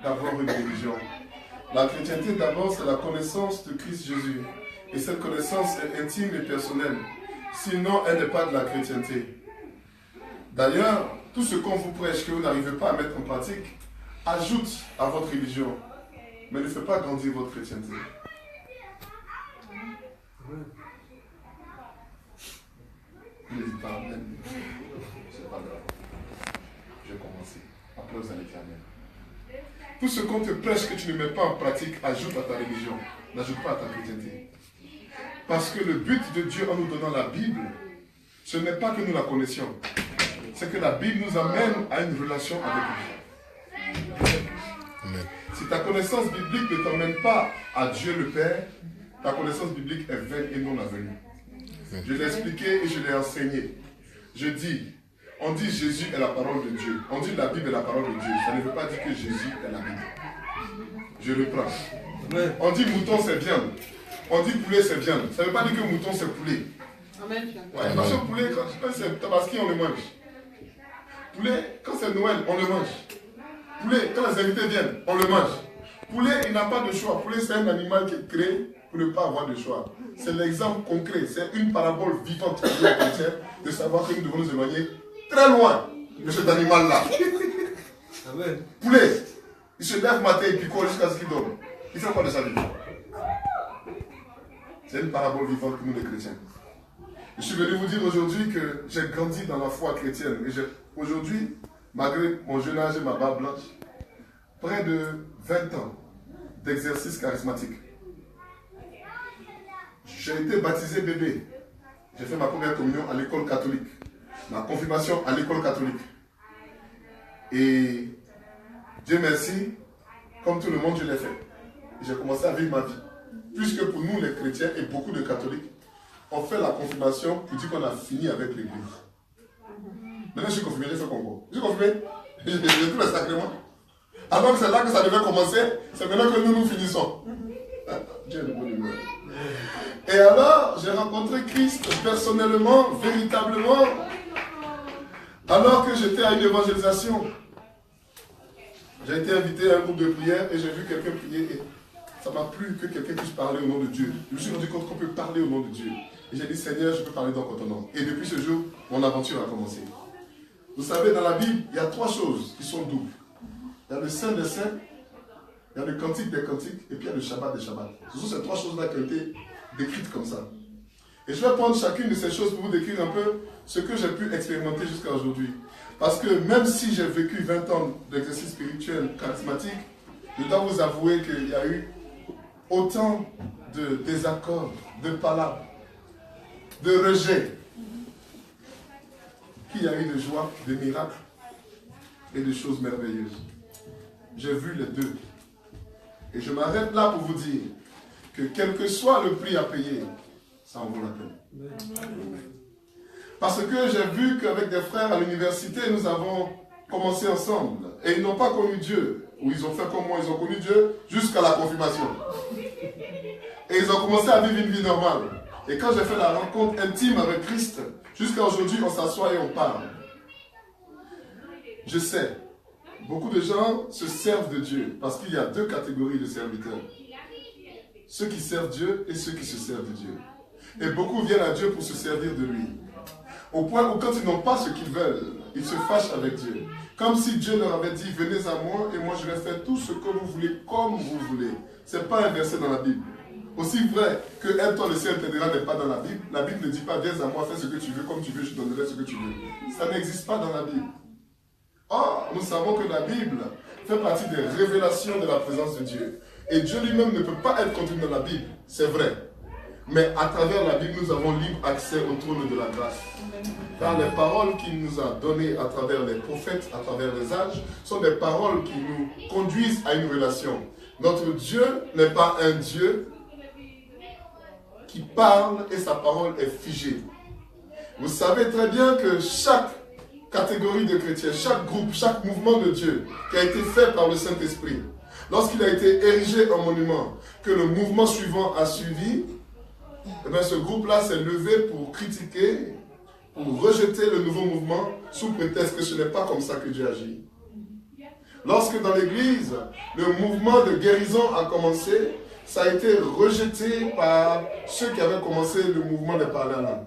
d'avoir une religion. La chrétienté, d'abord, c'est la connaissance de Christ Jésus. Et cette connaissance est intime et personnelle. Sinon, elle n'est pas de la chrétienté. D'ailleurs, tout ce qu'on vous prêche, que vous n'arrivez pas à mettre en pratique, ajoute à votre religion, mais ne fait pas grandir votre chrétienté. Ne dis pas, c'est pas grave. Je vais commencer. Applause à l'Éternel. Tout ce qu'on te prêche que tu ne mets pas en pratique, ajoute à ta religion, n'ajoute pas à ta chrétienté. Parce que le but de Dieu en nous donnant la Bible, ce n'est pas que nous la connaissions, c'est que la Bible nous amène à une relation avec lui. Amen. Si ta connaissance biblique ne t'emmène pas à Dieu le Père, ta connaissance biblique est vaine et non avenue. Je l'ai expliqué et je l'ai enseigné. Je dis, on dit Jésus est la parole de Dieu. On dit la Bible est la parole de Dieu. Ça ne veut pas dire que Jésus est la Bible. Je reprends. On dit mouton c'est viande. On dit poulet c'est viande. Ça ne veut pas dire que mouton c'est poulet. Amen. Ouais, parce que poulet, quand c'est tabaski, on le mange. Poulet, quand c'est Noël, on le mange. Poulet, quand les invités viennent, on le mange. Poulet, il n'a pas de choix. Poulet, c'est un animal qui est créé pour ne pas avoir de choix. C'est l'exemple concret. C'est une parabole vivante de savoir que nous devons nous éloigner très loin de cet animal-là. Poulet, il se lève matin et picole jusqu'à ce qu'il dorme. Il fait quoi de sa vie? C'est une parabole vivante pour nous les chrétiens. Je suis venu vous dire aujourd'hui que j'ai grandi dans la foi chrétienne. Et aujourd'hui, malgré mon jeune âge et ma barbe blanche, près de 20 ans d'exercice charismatique. J'ai été baptisé bébé. J'ai fait ma première communion à l'école catholique. Ma confirmation à l'école catholique. Et Dieu merci, comme tout le monde, je l'ai fait. J'ai commencé à vivre ma vie. Puisque pour nous, les chrétiens et beaucoup de catholiques, on fait la confirmation pour dire qu'on a fini avec l'église. Maintenant, je suis confirmé, j'ai fait Congo. Je suis confirmé, j'ai tous les sacrements. Alors que c'est là que ça devait commencer, c'est maintenant que nous finissons. Dieu est de bonne humeur. Et alors, j'ai rencontré Christ personnellement, véritablement, alors que j'étais à une évangélisation. J'ai été invité à un groupe de prière et j'ai vu quelqu'un prier et ça m'a plu que quelqu'un puisse parler au nom de Dieu. Je me suis rendu compte qu'on peut parler au nom de Dieu. Et j'ai dit, Seigneur, je peux parler dans ton nom. Et depuis ce jour, mon aventure a commencé. Vous savez, dans la Bible, il y a 3 choses qui sont doubles. Il y a le Saint des Saints, il y a le Cantique des Cantiques, et puis il y a le Shabbat des Shabbats. Ce sont ces 3 choses-là qui ont été décrites comme ça. Et je vais prendre chacune de ces choses pour vous décrire un peu ce que j'ai pu expérimenter jusqu'à aujourd'hui. Parce que même si j'ai vécu 20 ans d'exercice spirituel charismatique, je dois vous avouer qu'il y a eu autant de désaccords, de palabres, de rejets, qu'il y a eu de joie, de miracles et de choses merveilleuses. J'ai vu les deux. Et je m'arrête là pour vous dire que quel que soit le prix à payer, ça en vaut la peine. Parce que j'ai vu qu'avec des frères à l'université, nous avons commencé ensemble. Et ils n'ont pas connu Dieu. Ou ils ont fait comme moi, ils ont connu Dieu jusqu'à la confirmation. Et ils ont commencé à vivre une vie normale. Et quand j'ai fait la rencontre intime avec Christ, jusqu'à aujourd'hui, on s'assoit et on parle. Je sais, beaucoup de gens se servent de Dieu parce qu'il y a 2 catégories de serviteurs. Ceux qui servent Dieu et ceux qui se servent de Dieu. Et beaucoup viennent à Dieu pour se servir de lui. Au point où quand ils n'ont pas ce qu'ils veulent, ils se fâchent avec Dieu. Comme si Dieu leur avait dit, venez à moi et moi je vais faire tout ce que vous voulez comme vous voulez. Ce n'est pas un verset dans la Bible. Aussi vrai que aime-toi le ciel t'aidera n'est pas dans la Bible ne dit pas, viens à moi, fais ce que tu veux, comme tu veux, je te donnerai ce que tu veux. Ça n'existe pas dans la Bible. Or, nous savons que la Bible fait partie des révélations de la présence de Dieu. Et Dieu lui-même ne peut pas être contenu dans la Bible, c'est vrai. Mais à travers la Bible, nous avons libre accès au trône de la grâce. Car les paroles qu'il nous a données à travers les prophètes, à travers les âges, sont des paroles qui nous conduisent à une relation. Notre Dieu n'est pas un Dieu qui parle et sa parole est figée. Vous savez très bien que chaque catégorie de chrétiens, chaque groupe, chaque mouvement de Dieu qui a été fait par le Saint-Esprit, lorsqu'il a été érigé en monument, que le mouvement suivant a suivi, eh bien, ce groupe-là s'est levé pour critiquer, pour rejeter le nouveau mouvement sous prétexte que ce n'est pas comme ça que Dieu agit. Lorsque dans l'église, le mouvement de guérison a commencé, ça a été rejeté par ceux qui avaient commencé le mouvement des parler en langue.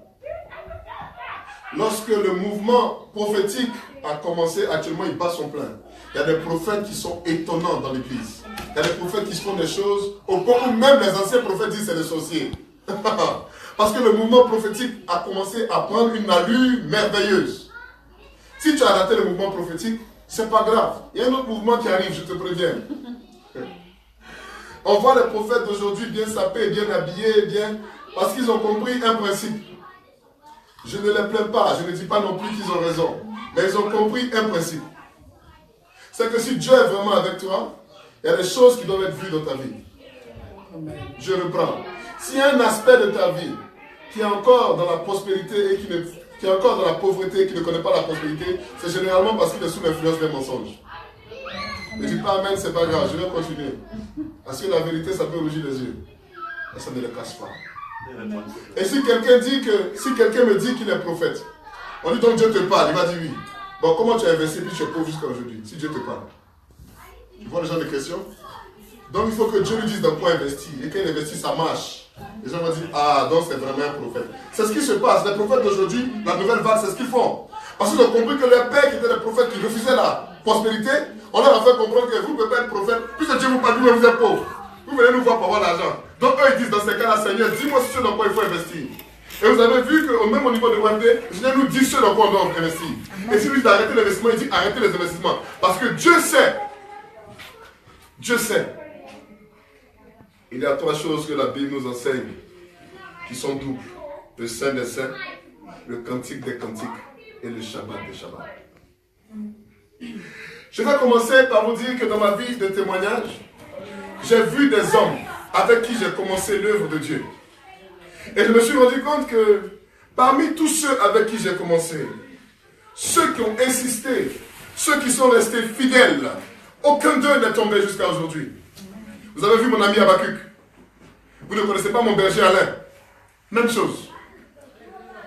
Lorsque le mouvement prophétique a commencé, actuellement il bat son plein. Il y a des prophètes qui sont étonnants dans l'église. Il y a des prophètes qui se font des choses au point où même les anciens prophètes disent c'est des sorciers. Parce que le mouvement prophétique a commencé à prendre une allure merveilleuse. Si tu as raté le mouvement prophétique, c'est pas grave. Il y a un autre mouvement qui arrive, je te préviens. On voit les prophètes d'aujourd'hui bien sapés, bien habillés, bien... Parce qu'ils ont compris un principe. Je ne les plains pas, je ne dis pas non plus qu'ils ont raison. Mais ils ont compris un principe. C'est que si Dieu est vraiment avec toi, il y a des choses qui doivent être vues dans ta vie. Je reprends. S'il y a un aspect de ta vie qui est encore dans la prospérité et qui est encore dans la pauvreté et qui ne connaît pas la prospérité, c'est généralement parce qu'il est sous l'influence des mensonges. Ne dis pas amen, c'est pas grave, je vais continuer. Parce que la vérité, ça peut rougir les yeux. Et ça ne les cache pas. Et si quelqu'un me dit qu'il est prophète, on dit donc Dieu te parle, il va dire oui. Bon, comment tu as investi puis tu es pauvre jusqu'à aujourd'hui, si Dieu te parle? Tu vois le genre de questions? Donc il faut que Dieu lui dise dans quoi investir. Et quand il investit, ça marche. Les gens vont dire, ah, donc c'est vraiment un prophète. C'est ce qui se passe. Les prophètes d'aujourd'hui, la nouvelle vague, c'est ce qu'ils font. Parce qu'ils ont compris que les pères qui étaient des prophètes qui refusaient la prospérité, on leur a fait comprendre que vous ne pouvez pas être prophète, puisque Dieu vous parle, mais vous êtes pauvre. Vous venez nous voir pour avoir l'argent. Donc eux ils disent dans ces cas-là, Seigneur, dis-moi ce dans quoi il faut investir. Et vous avez vu que même au niveau de l'OMD, le Seigneur nous dit ce dans quoi on doit investir. Et si lui dit d'arrêter l'investissement, il dit arrêtez les investissements. Parce que Dieu sait. Dieu sait. Il y a trois choses que la Bible nous enseigne qui sont doubles. Le Saint des Saints, le Cantique des Cantiques et le Shabbat des Shabbats. Je vais commencer par vous dire que dans ma vie de témoignage, j'ai vu des hommes avec qui j'ai commencé l'œuvre de Dieu. Et je me suis rendu compte que parmi tous ceux avec qui j'ai commencé, ceux qui ont insisté, ceux qui sont restés fidèles, aucun d'eux n'est tombé jusqu'à aujourd'hui. Vous avez vu mon ami Habakkuk. Vous ne connaissez pas mon berger Alain. Même chose.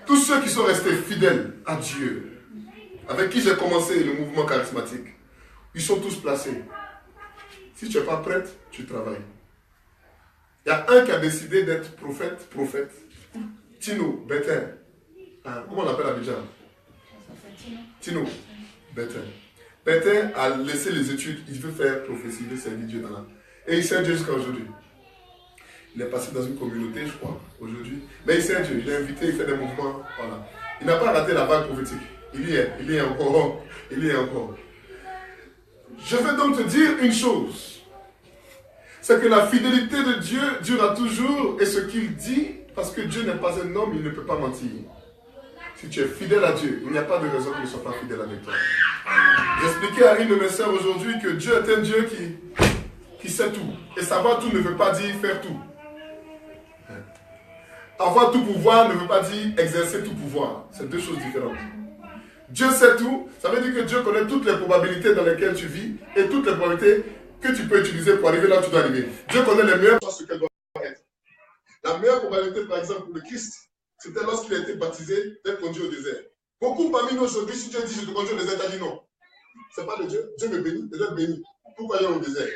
Tous ceux qui sont restés fidèles à Dieu, avec qui j'ai commencé le mouvement charismatique, ils sont tous placés. Si tu n'es pas prête, tu travailles. Il y a un qui a décidé d'être prophète. Tino, Bethel. Comment on l'appelle à Abidjan? Tino, Bethel. Bethel a laissé les études, il veut faire prophétie, il veut servir Dieu dans la... Et il sert Dieu jusqu'à aujourd'hui. Il est passé dans une communauté, je crois, aujourd'hui. Mais il sert Dieu, il est invité, il fait des mouvements, voilà. Il n'a pas raté la vague prophétique. Il y est encore. Je vais donc te dire une chose. C'est que la fidélité de Dieu durera toujours. Et ce qu'il dit, parce que Dieu n'est pas un homme, il ne peut pas mentir. Si tu es fidèle à Dieu, il n'y a pas de raison qu'il ne soit pas fidèle avec toi. J'expliquais à une de mes sœurs aujourd'hui que Dieu est un Dieu qui sait tout. Et savoir tout ne veut pas dire faire tout. Avoir tout pouvoir ne veut pas dire exercer tout pouvoir. C'est deux choses différentes. Dieu sait tout, ça veut dire que Dieu connaît toutes les probabilités dans lesquelles tu vis et toutes les probabilités que tu peux utiliser pour arriver là où tu dois arriver. Dieu connaît les meilleures choses qu'elles doivent être. La meilleure probabilité, par exemple, pour le Christ, c'était lorsqu'il a été baptisé, d'être conduit au désert. Beaucoup parmi nous aujourd'hui, si Dieu dit je te conduis au désert, tu as dit non. Ce n'est pas de Dieu. Dieu me bénit, je vais être béni. Pourquoi il y a au désert?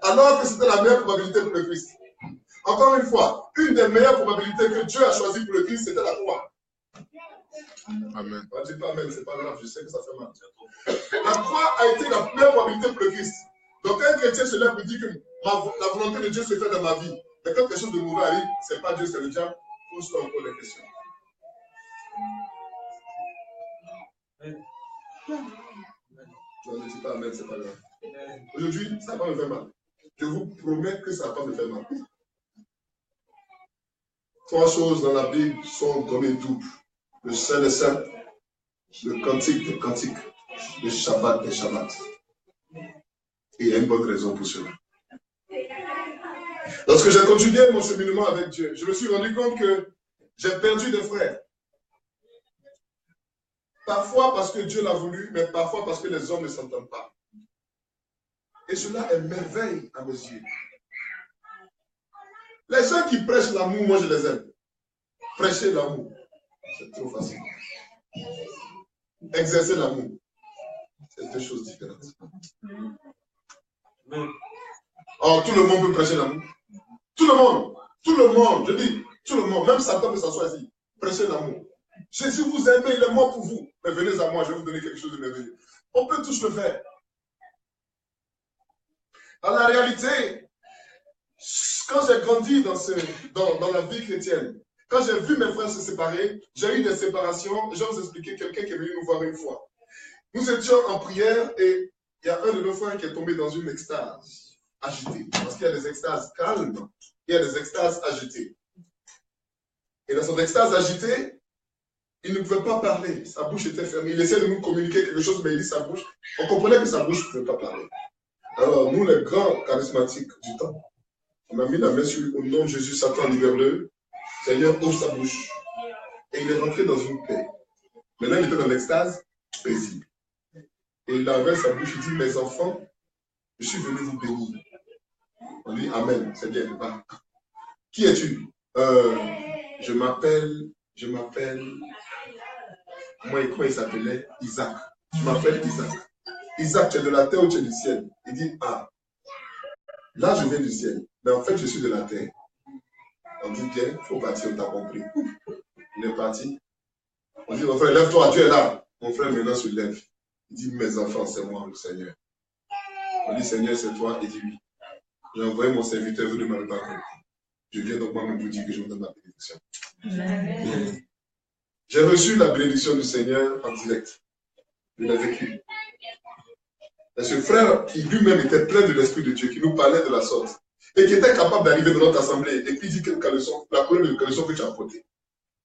Alors que c'était la meilleure probabilité pour le Christ. Encore une fois, une des meilleures probabilités que Dieu a choisies pour le Christ, c'était la croix. Amen. On ne dit pas amen, c'est pas grave, je sais que ça fait mal. La croix a été la meilleure probabilité pour le Christ. Donc un chrétien se lève et dit que la volonté de Dieu se fait dans ma vie. Mais quand quelque chose de mauvais arrive, ce n'est pas Dieu, c'est le diable. Pose-toi encore des questions. Je ne dis pas amen, c'est pas grave. Aujourd'hui, ça va me faire mal. Je vous promets que ça va pas me faire mal. Trois choses dans la Bible sont données doubles. Le Saint des Saints, le Cantique des Cantiques, le Shabbat des Shabbats. Et il y a une bonne raison pour cela. Lorsque j'ai continué mon cheminement avec Dieu, je me suis rendu compte que j'ai perdu des frères. Parfois parce que Dieu l'a voulu, mais parfois parce que les hommes ne s'entendent pas. Et cela est merveille à mes yeux. Les gens qui prêchent l'amour, moi je les aime. Prêcher l'amour, c'est trop facile. Exercer l'amour, c'est deux choses différentes. Oh, tout le monde peut prêcher l'amour. Tout le monde, je dis, tout le monde, même Satan peut s'asseoir ici, prêcher l'amour. Jésus vous aime, il est mort pour vous. Mais venez à moi, je vais vous donner quelque chose de merveilleux. On peut tous le faire. En la réalité, quand j'ai grandi dans la vie chrétienne, quand j'ai vu mes frères se séparer, j'ai eu des séparations. Je vais vous expliquer quelqu'un qui est venu nous voir une fois. Nous étions en prière et il y a un de nos frères qui est tombé dans une extase agitée. Parce qu'il y a des extases calmes, il y a des extases agitées. Et dans son extase agitée, il ne pouvait pas parler. Sa bouche était fermée. Il essayait de nous communiquer quelque chose, mais il dit sa bouche. On comprenait que sa bouche ne pouvait pas parler. Alors, nous, les grands charismatiques du temps, on a mis la main sur lui. Au nom de Jésus, Satan, libère-le. Seigneur, ouvre sa bouche. Et il est rentré dans une paix. Maintenant, il était dans l'extase paisible. Et il avait sa bouche, il dit, mes enfants, je suis venu vous bénir. On dit, Amen, c'est bien. Va. Qui es-tu? Je m'appelle, moi, comment il s'appelait? Isaac. Je m'appelle Isaac. Isaac, tu es de la terre ou tu es du ciel? Il dit, ah, là, je viens du ciel. Mais en fait, je suis de la terre. On dit, bien, il faut partir, on t'a compris. Il est parti. On dit, mon frère, lève-toi, tu es là. Mon frère, maintenant, se lève. Il dit, mes enfants, c'est moi, le Seigneur. On dit, Seigneur, c'est toi. Il dit, oui. J'ai envoyé mon serviteur, vous ne m'avez pas compris. Je viens donc moi-même vous dire que je vous donne la bénédiction. Amen. J'ai reçu la bénédiction du Seigneur en direct. Je l'ai vécu. Et ce frère qui lui-même était plein de l'Esprit de Dieu, qui nous parlait de la sorte, et qui était capable d'arriver dans notre assemblée, et puis il dit que la couleur de caleçon que tu as portée.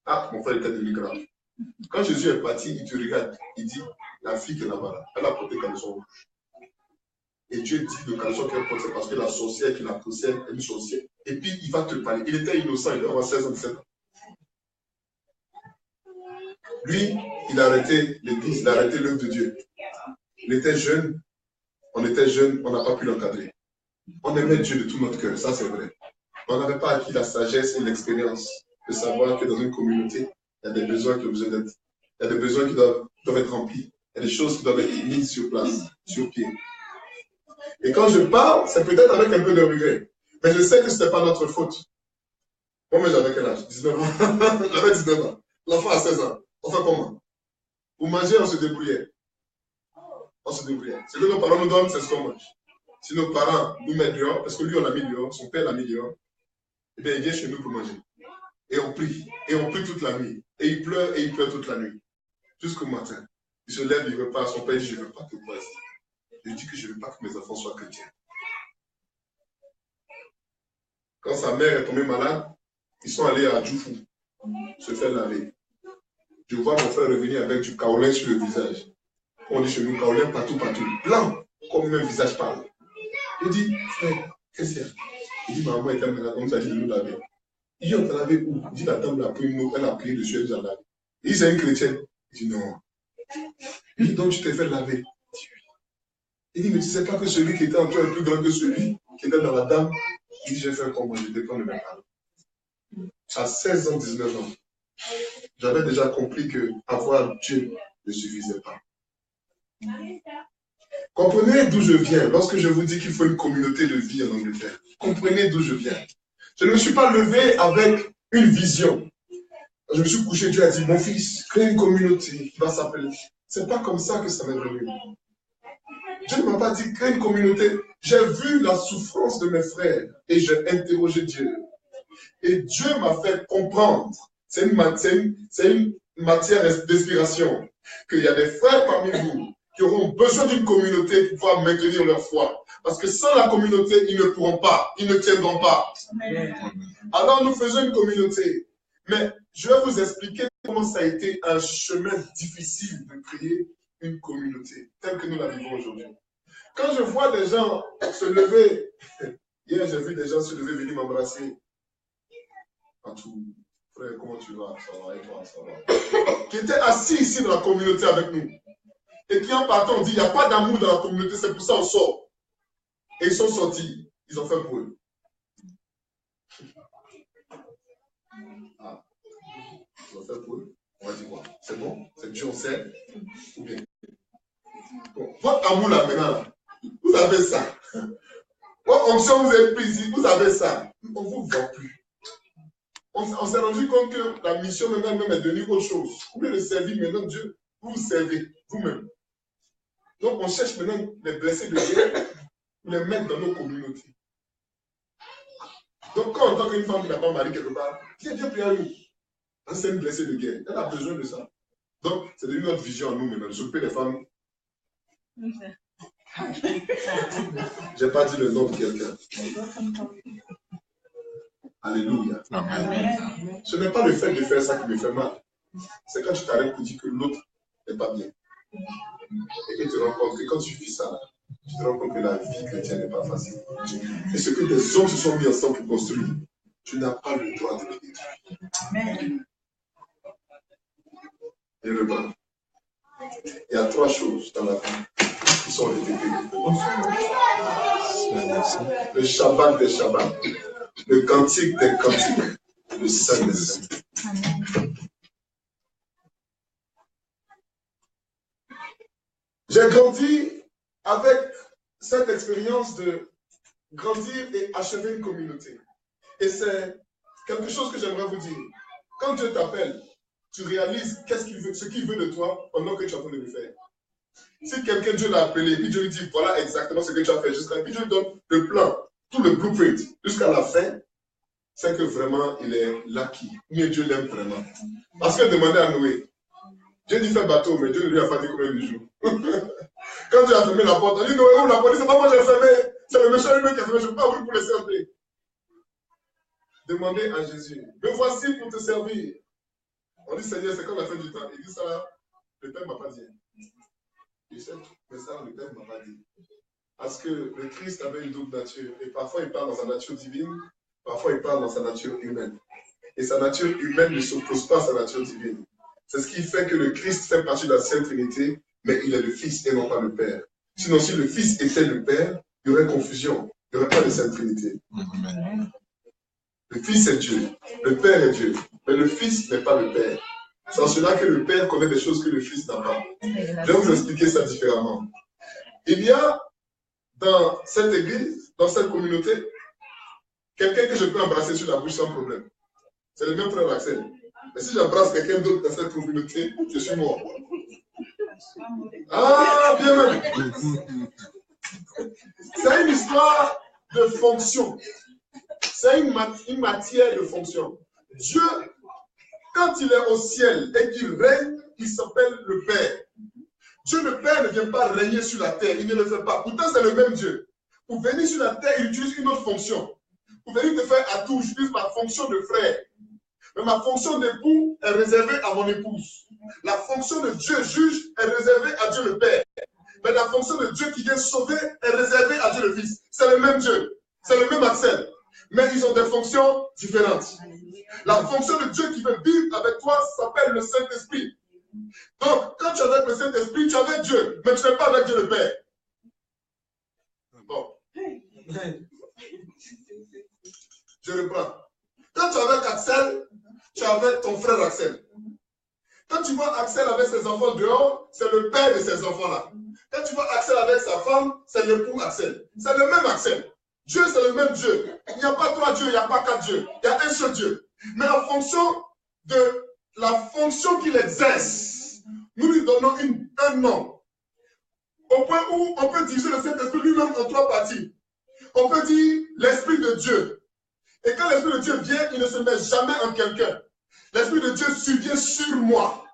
Ah, mon frère était devenu grave. Quand Jésus est parti, il te regarde, il dit, la fille qui est là-bas, elle a porté caleçon rouge. Et Dieu dit le caleçon qu'elle porte, c'est parce que la sorcière qui la possède est une sorcière. Et puis il va te parler. Il était innocent, il devait avoir 16 ans, 17 ans. Lui, il a arrêté l'église, il a arrêté l'œuvre de Dieu. Il était jeune, on n'a pas pu l'encadrer. On aimait Dieu de tout notre cœur, ça c'est vrai. On n'avait pas acquis la sagesse et l'expérience de savoir que dans une communauté, il y a des besoins qui ont besoin d'être. Il y a des besoins qui doivent être remplis. Il y a des choses qui doivent être mises sur place, sur pied. Et quand je parle, c'est peut-être avec un peu de regret. Mais je sais que ce n'était pas notre faute. Moi, j'avais quel âge? 19 ans. J'avais 19 ans. L'enfant a 16 ans. On fait comment? Pour manger, on se débrouillait. On se débrouillait. Ce que nos parents nous donnent, c'est ce qu'on mange. Si nos parents nous mettent dehors, parce que lui, on l'a mis dehors, son père l'a mis dehors, eh bien, il vient chez nous pour manger. Et on prie. Et on prie toute la nuit. Et il pleure toute la nuit. Jusqu'au matin. Il se lève, il repart. Son père dit, je ne veux pas que vous restiez. Je dis que je ne veux pas que mes enfants soient chrétiens. Quand sa mère est tombée malade, ils sont allés à Djoufou se faire laver. Je vois mon frère revenir avec du kaolin sur le visage. On dit chez nous, kaolin partout, blanc, comme un visage pâle. Je dis, frère, qu'est-ce qu'il y a? Il dit, maman était malade, on nous a dit de nous laver. Il dit, on t'a lavé où? Il dit, la dame l'a pris une eau, elle a prié dessus, elle nous a lavé. Il dit, c'est une chrétienne. Il dit, non. Il dit, donc tu t'es fait laver. Il dit, mais tu ne sais pas que celui qui était en toi est plus grand que celui qui était dans la dame. Il dit, j'ai fait comment? Je dépends de mes parents. À 16 ans, 19 ans, j'avais déjà compris que avoir Dieu ne suffisait pas. Comprenez d'où je viens lorsque je vous dis qu'il faut une communauté de vie en Angleterre. Comprenez d'où je viens. Je ne me suis pas levé avec une vision. Je me suis couché, Dieu a dit, mon fils, crée une communauté qui va s'appeler. C'est pas comme ça que ça m'est venu. Dieu ne m'a pas dit, crée une communauté. J'ai vu la souffrance de mes frères et j'ai interrogé Dieu. Et Dieu m'a fait comprendre, c'est une matière d'inspiration, qu'il y a des frères parmi vous qui auront besoin d'une communauté pour pouvoir maintenir leur foi. Parce que sans la communauté, ils ne pourront pas, ils ne tiendront pas. Alors nous faisons une communauté. Mais je vais vous expliquer comment ça a été un chemin difficile de créer une communauté, telle que nous la vivons aujourd'hui. Quand je vois des gens se lever, hier j'ai vu des gens se lever, venir m'embrasser. Tout. Frère, comment tu vas? Ça va, et toi, ça va. Qui étaient assis ici dans la communauté avec nous. Et qui en partant, on dit, il n'y a pas d'amour dans la communauté, c'est pour ça qu'on sort. Et ils sont sortis. Ils ont fait pour eux. Ah. Ils ont fait pour eux. On va dire quoi? C'est bon? C'est Dieu, on sait? Ou bien? Bon, votre amour là maintenant, là, vous avez ça. Votre onction, vous êtes pris ici, vous avez ça. On ne vous voit plus. On s'est rendu compte que la mission maintenant même est devenue autre chose. Vous voulez le servir maintenant, Dieu, vous vous servez vous-même. Donc on cherche maintenant les blessés de guerre pour les mettre dans nos communautés. Donc quand on entend qu'une femme qui n'a pas mari quelque part, viens prier à nous. C'est une blessée de guerre. Elle a besoin de ça. Donc c'est devenu notre vision à nous maintenant, de s'occuper des femmes. Je n'ai pas dit le nom de quelqu'un. Alléluia. Amen. Ce n'est pas le fait de faire ça qui me fait mal. C'est quand tu t'arrêtes pour dire que l'autre n'est pas bien. Et que tu te rends compte que quand tu vis ça, tu te rends compte que la vie chrétienne n'est pas facile. Et ce que des hommes se sont mis ensemble pour construire, tu n'as pas le droit de le détruire. Et le bas. Il y a 3 choses dans la vie qui sont répétées. Le Shabbat des Shabbats, le cantique des cantiques, le Saint des Saints. J'ai grandi avec cette expérience de grandir et achever une communauté. Et c'est quelque chose que j'aimerais vous dire. Quand Dieu t'appelle, tu réalises ce qu'il veut de toi pendant que tu es en train de le faire. Si quelqu'un, Dieu l'a appelé, puis Dieu lui dit, voilà exactement ce que tu as fait jusqu'à, puis Dieu lui donne le plan, tout le blueprint, jusqu'à la fin, c'est que vraiment, il est l'acquis. Mais Dieu l'aime vraiment. Parce que demandez à Noé, Dieu dit fais bateau, mais Dieu ne lui a pas dit combien de jours. Quand Dieu a fermé la porte, on dit Noé, ouvre la porte, c'est pas moi qui ai fermé, c'est le méchant humain qui a fermé, je ne peux pas ouvrir pour laisser entrer. Demandez à Jésus, me voici pour te servir. On dit Seigneur, c'est comme la fin du temps. Il dit ça là, le Père ne m'a pas dit. Il sait, mais ça, le Père ne m'a pas dit. Parce que le Christ avait une double nature. Et parfois, il parle dans sa nature divine, parfois, il parle dans sa nature humaine. Et sa nature humaine ne s'oppose pas à sa nature divine. C'est ce qui fait que le Christ fait partie de la Sainte Trinité, mais il est le Fils et non pas le Père. Sinon, si le Fils était le Père, il y aurait confusion. Il n'y aurait pas de Sainte Trinité. Le Fils est Dieu, le Père est Dieu, mais le Fils n'est pas le Père. C'est en cela que le Père connaît des choses que le Fils n'a pas. Je vais vous expliquer ça différemment. Il y a dans cette église, dans cette communauté, quelqu'un que je peux embrasser sur la bouche sans problème. C'est le même frère Axel. Mais si j'embrasse quelqu'un d'autre dans cette communauté, je suis mort. Ah, bien même. C'est une histoire de fonction. C'est une matière de fonction. Dieu, quand il est au ciel et qu'il règne, il s'appelle le Père. Dieu le Père ne vient pas régner sur la terre, il ne le fait pas. Pourtant, c'est le même Dieu. Pour venir sur la terre, il utilise une autre fonction. Pour venir te faire à tout, j'utilise ma fonction de frère. Mais ma fonction d'époux est réservée à mon épouse. La fonction de Dieu juge est réservée à Dieu le Père. Mais la fonction de Dieu qui vient sauver est réservée à Dieu le Fils. C'est le même Dieu. C'est le même Axel. Mais ils ont des fonctions différentes. La fonction de Dieu qui veut vivre avec toi s'appelle le Saint-Esprit. Donc, quand tu es avec le Saint-Esprit, tu es avec Dieu, mais tu n'es pas avec Dieu le Père. Bon. Je reprends. Quand tu es avec Axel, tu es avec ton frère Axel. Quand tu vois Axel avec ses enfants dehors, c'est le père de ses enfants-là. Quand tu vois Axel avec sa femme, c'est l'époux Axel. C'est le même Axel. Dieu, c'est le même Dieu. Il n'y a pas 3 dieux, il n'y a pas 4 dieux. Il y a un seul Dieu. Mais en fonction de la fonction qu'il exerce, nous lui donnons un nom. Au point où on peut diviser le Saint-Esprit lui-même en 3 parties. On peut dire l'Esprit de Dieu. Et quand l'Esprit de Dieu vient, il ne se met jamais en quelqu'un. L'Esprit de Dieu survient sur moi.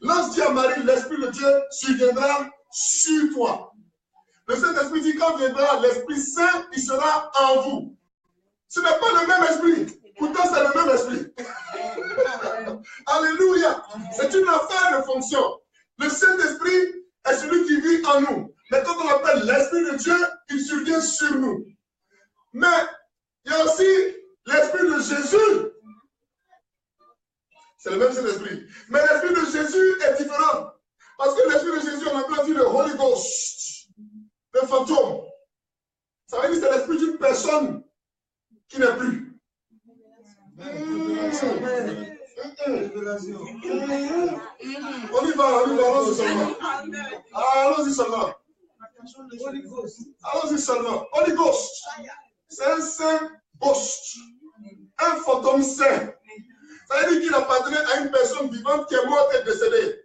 L'ange dit à Marie, l'Esprit de Dieu surviendra sur toi. Le Saint-Esprit dit, quand viendra l'Esprit Saint, il sera en vous. Ce n'est pas le même esprit. Pourtant, c'est le même esprit. Alléluia. C'est une affaire de fonction. Le Saint-Esprit est celui qui vit en nous. Mais quand on appelle l'Esprit de Dieu, il survient sur nous. Mais il y a aussi l'Esprit de Jésus. C'est le même Saint-Esprit. Mais l'Esprit de Jésus est différent. Parce que l'Esprit de Jésus, on appelle dit le Holy Ghost. Le fantôme. Ça veut dire que c'est l'esprit d'une personne qui n'est plus. On y va, allons-y seulement. Allons-y seulement. Allons-y seulement. Holy Ghost. C'est un saint ghost. Un fantôme saint. Ça veut dire qu'il appartenait à une personne vivante qui est morte et décédée.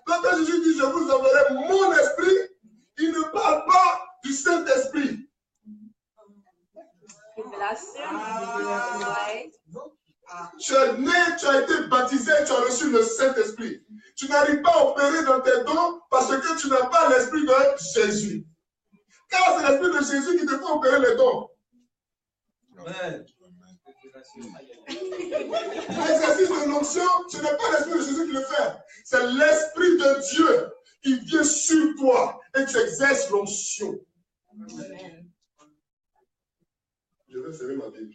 Donc quand Jésus dit, je vous enverrai mon esprit, il ne parle pas du Saint-Esprit. Tu es né, tu as été baptisé, tu as reçu le Saint-Esprit. Tu n'arrives pas à opérer dans tes dons parce que tu n'as pas l'Esprit de Jésus. Car c'est l'Esprit de Jésus qui te fait opérer les dons. Amen. L'exercice de l'onction, ce n'est pas l'Esprit de Jésus qui le fait. C'est l'Esprit de Dieu qui vient sur toi et tu exerces l'onction. Je vais fermer ma Bible.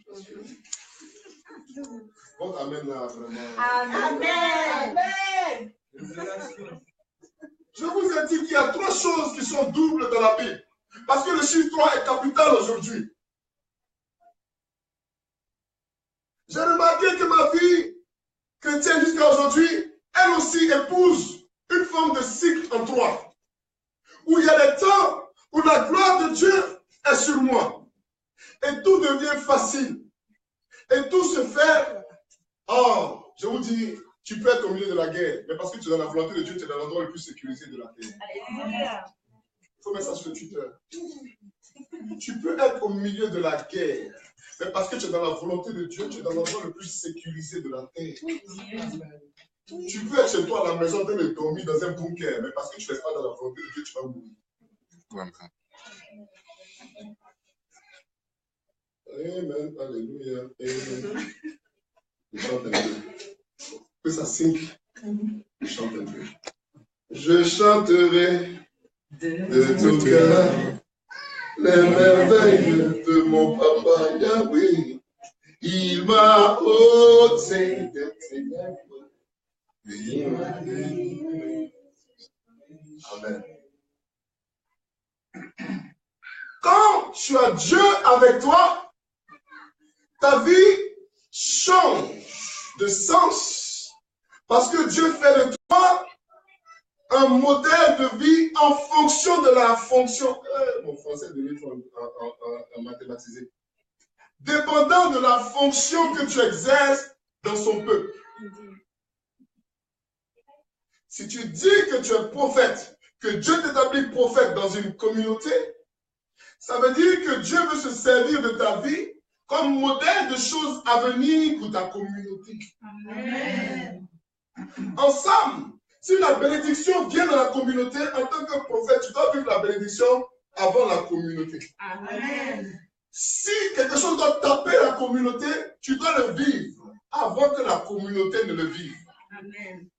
Bon, amen là, vraiment. Amen. Je vous ai dit qu'il y a 3 choses qui sont doubles dans la Bible. Parce que le chiffre 3 est capital aujourd'hui. J'ai remarqué que ma fille chrétienne jusqu'à aujourd'hui, elle aussi épouse une forme de cycle en 3. Où il y a des temps où la gloire de Dieu est sur moi. Et tout devient facile. Et tout se fait. Oh, je vous dis, tu peux être au milieu de la guerre, mais parce que tu es dans la volonté de Dieu, tu es dans l'endroit le plus sécurisé de la terre. Il faut mettre ça sur le Twitter. Tu peux être au milieu de la guerre, mais parce que tu es dans la volonté de Dieu, tu es dans l'endroit le plus sécurisé de la terre. Tu peux être chez toi à la maison, tu es dormir dans un bunker, mais parce que tu ne restes pas dans la volonté de Dieu, tu vas mourir. Amen, alléluia, amen. Je chante un peu. Que ça sink. Je chante un peu. Je chanterai de tout cœur les merveilles de mon papa Yahweh. Il m'a ôté des ténèbres. Il m'a délivré. Amen. Quand tu as Dieu avec toi, ta vie change de sens parce que Dieu fait de toi un modèle de vie en fonction de la fonction. Mon français devient en mathématisé. Dépendant de la fonction que tu exerces dans son peuple. Si tu dis que tu es prophète, que Dieu t'établit prophète dans une communauté, ça veut dire que Dieu veut se servir de ta vie comme modèle de choses à venir pour ta communauté. Amen. Ensemble, si la bénédiction vient dans la communauté, en tant que prophète, tu dois vivre la bénédiction avant la communauté. Amen. Si quelque chose doit taper la communauté, tu dois le vivre avant que la communauté ne le vive. Amen.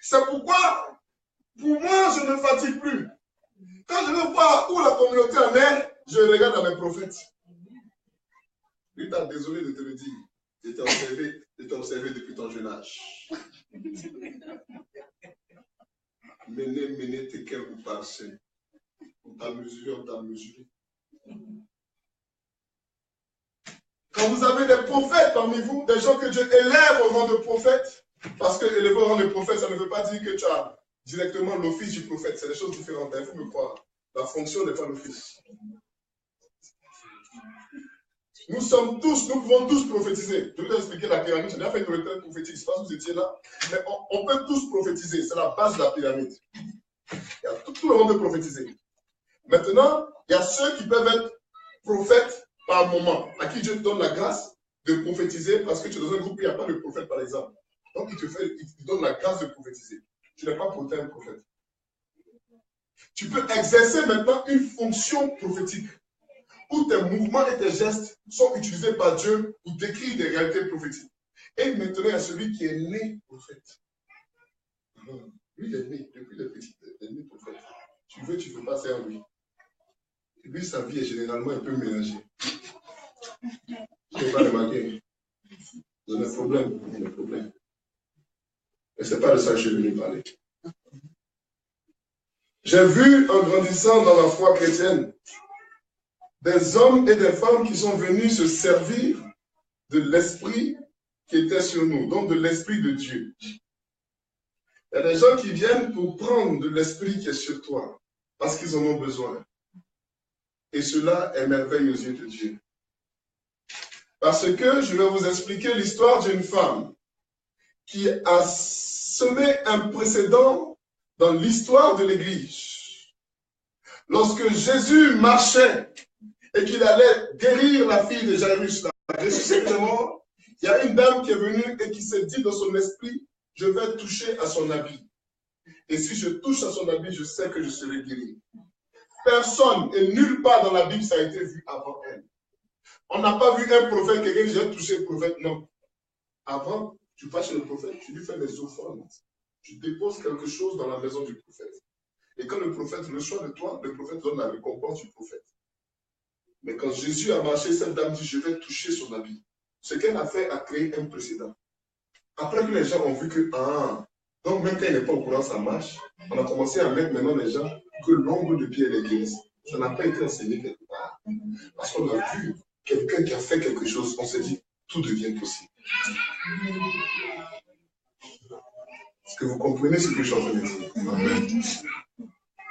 C'est pourquoi, pour moi, je ne fatigue plus. Quand je veux voir où la communauté en est, je regarde à mes prophètes. Rita, désolé de te le dire, je t'ai observé depuis ton jeune âge. Mener, tes cœurs ou passer. On t'a mesuré. Quand vous avez des prophètes parmi vous, des gens que Dieu élève au rang de prophète, parce que élever au rang de prophète, ça ne veut pas dire que tu as directement l'office du prophète. C'est des choses différentes. Il faut me croire. La fonction n'est pas l'office. Nous pouvons tous prophétiser. Je vais t'expliquer la pyramide. J'ai déjà fait une retraite prophétique. Je ne sais pas si vous étiez là. Mais on peut tous prophétiser. C'est la base de la pyramide. Il y a tout le monde peut prophétiser. Maintenant, il y a ceux qui peuvent être prophètes par moment, à qui Dieu te donne la grâce de prophétiser parce que tu es dans un groupe où il n'y a pas de prophète, par exemple. Donc, il te donne la grâce de prophétiser. Tu n'es pas pour un prophète. Tu peux exercer maintenant une fonction prophétique où tes mouvements et tes gestes sont utilisés par Dieu pour décrire des réalités prophétiques. Et maintenant, il y a celui qui est né prophète. Lui, il est né, depuis le petit, il est né prophète. Tu veux pas, c'est à lui. Et lui, sa vie est généralement un peu mélangée. Je n'ai pas remarqué. Il y a un problème. Et ce n'est pas de ça que je vais lui parler. J'ai vu, en grandissant dans la foi chrétienne, des hommes et des femmes qui sont venus se servir de l'esprit qui était sur nous, donc de l'Esprit de Dieu. Il y a des gens qui viennent pour prendre de l'Esprit qui est sur toi, parce qu'ils en ont besoin. Et cela est merveille aux yeux de Dieu. Parce que je vais vous expliquer l'histoire d'une femme qui a semé un précédent dans l'histoire de l'Église. Lorsque Jésus marchait et qu'il allait guérir la fille de Jairus, la ressuscité de mort, il y a une dame qui est venue et qui s'est dit dans son esprit, je vais toucher à son habit. Et si je touche à son habit, je sais que je serai guéri. Personne et nulle part dans la Bible ça a été vu avant elle. On n'a pas vu un prophète, quelqu'un qui a touché le prophète, non. Avant, tu vas chez le prophète, tu lui fais des offrandes. Tu déposes quelque chose dans la maison du prophète. Et quand le prophète reçoit de toi, le prophète donne la récompense du prophète. Mais quand Jésus a marché, cette dame dit, je vais toucher son habit. Ce qu'elle a fait a créé un précédent. Après que les gens ont vu que, donc même quand il n'est pas au courant, ça marche, on a commencé à mettre maintenant les gens que l'ombre de pied est l'église. Ça n'a pas été enseigné quelque part. Parce qu'on a vu quelqu'un qui a fait quelque chose, on s'est dit, tout devient possible. Est-ce que vous comprenez ce que je suis en train de dire? Amen.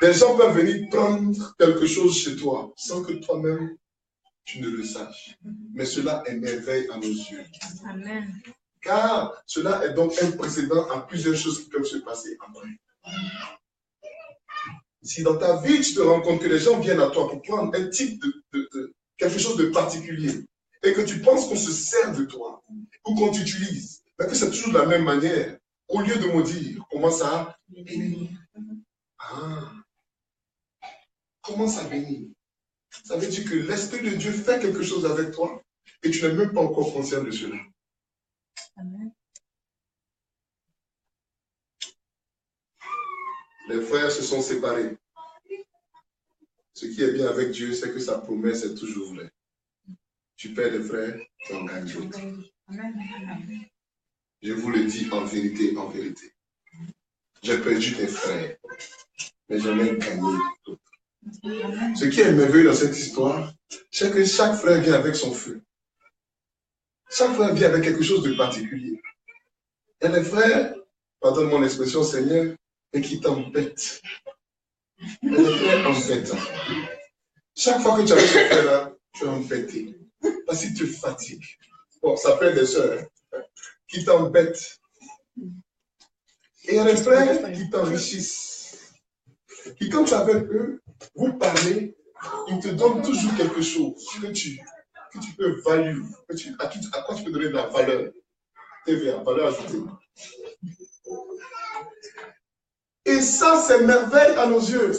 Des gens peuvent venir prendre quelque chose chez toi sans que toi-même tu ne le saches. Mais cela est merveille à nos yeux. Amen. Car cela est donc un précédent à plusieurs choses qui peuvent se passer après. Si dans ta vie, tu te rends compte que les gens viennent à toi pour prendre un type de quelque chose de particulier et que tu penses qu'on se sert de toi ou qu'on t'utilise, mais que c'est toujours de la même manière, au lieu de maudire, commence à bénir. Commence à bénir. Ça veut dire que l'Esprit de Dieu fait quelque chose avec toi et tu n'es même pas encore conscient de cela. Amen. Les frères se sont séparés. Ce qui est bien avec Dieu, c'est que sa promesse est toujours vraie. Tu perds des frères, tu en gagnes d'autres. Je vous le dis en vérité, en vérité. J'ai perdu des frères, mais j'en ai gagné d'autres. Ce qui est merveilleux dans cette histoire, c'est que chaque frère vient avec son feu. Chaque frère vient avec quelque chose de particulier. Il y a des frères, pardonne mon expression Seigneur, mais qui t'embêtent. Il y a des frères embêtants. Chaque fois que tu as ce frère-là, tu es embêté. Parce qu'il te fatigue. Bon, ça peut être des soeurs qui t'embêtent. Et il y a des frères qui t'enrichissent. Qui, quand tu es avec eux, vous parlez, ils te donnent toujours quelque chose que tu peux value, à quoi tu peux donner de la valeur. TVA, valeur ajoutée. Et ça, c'est merveille à nos yeux.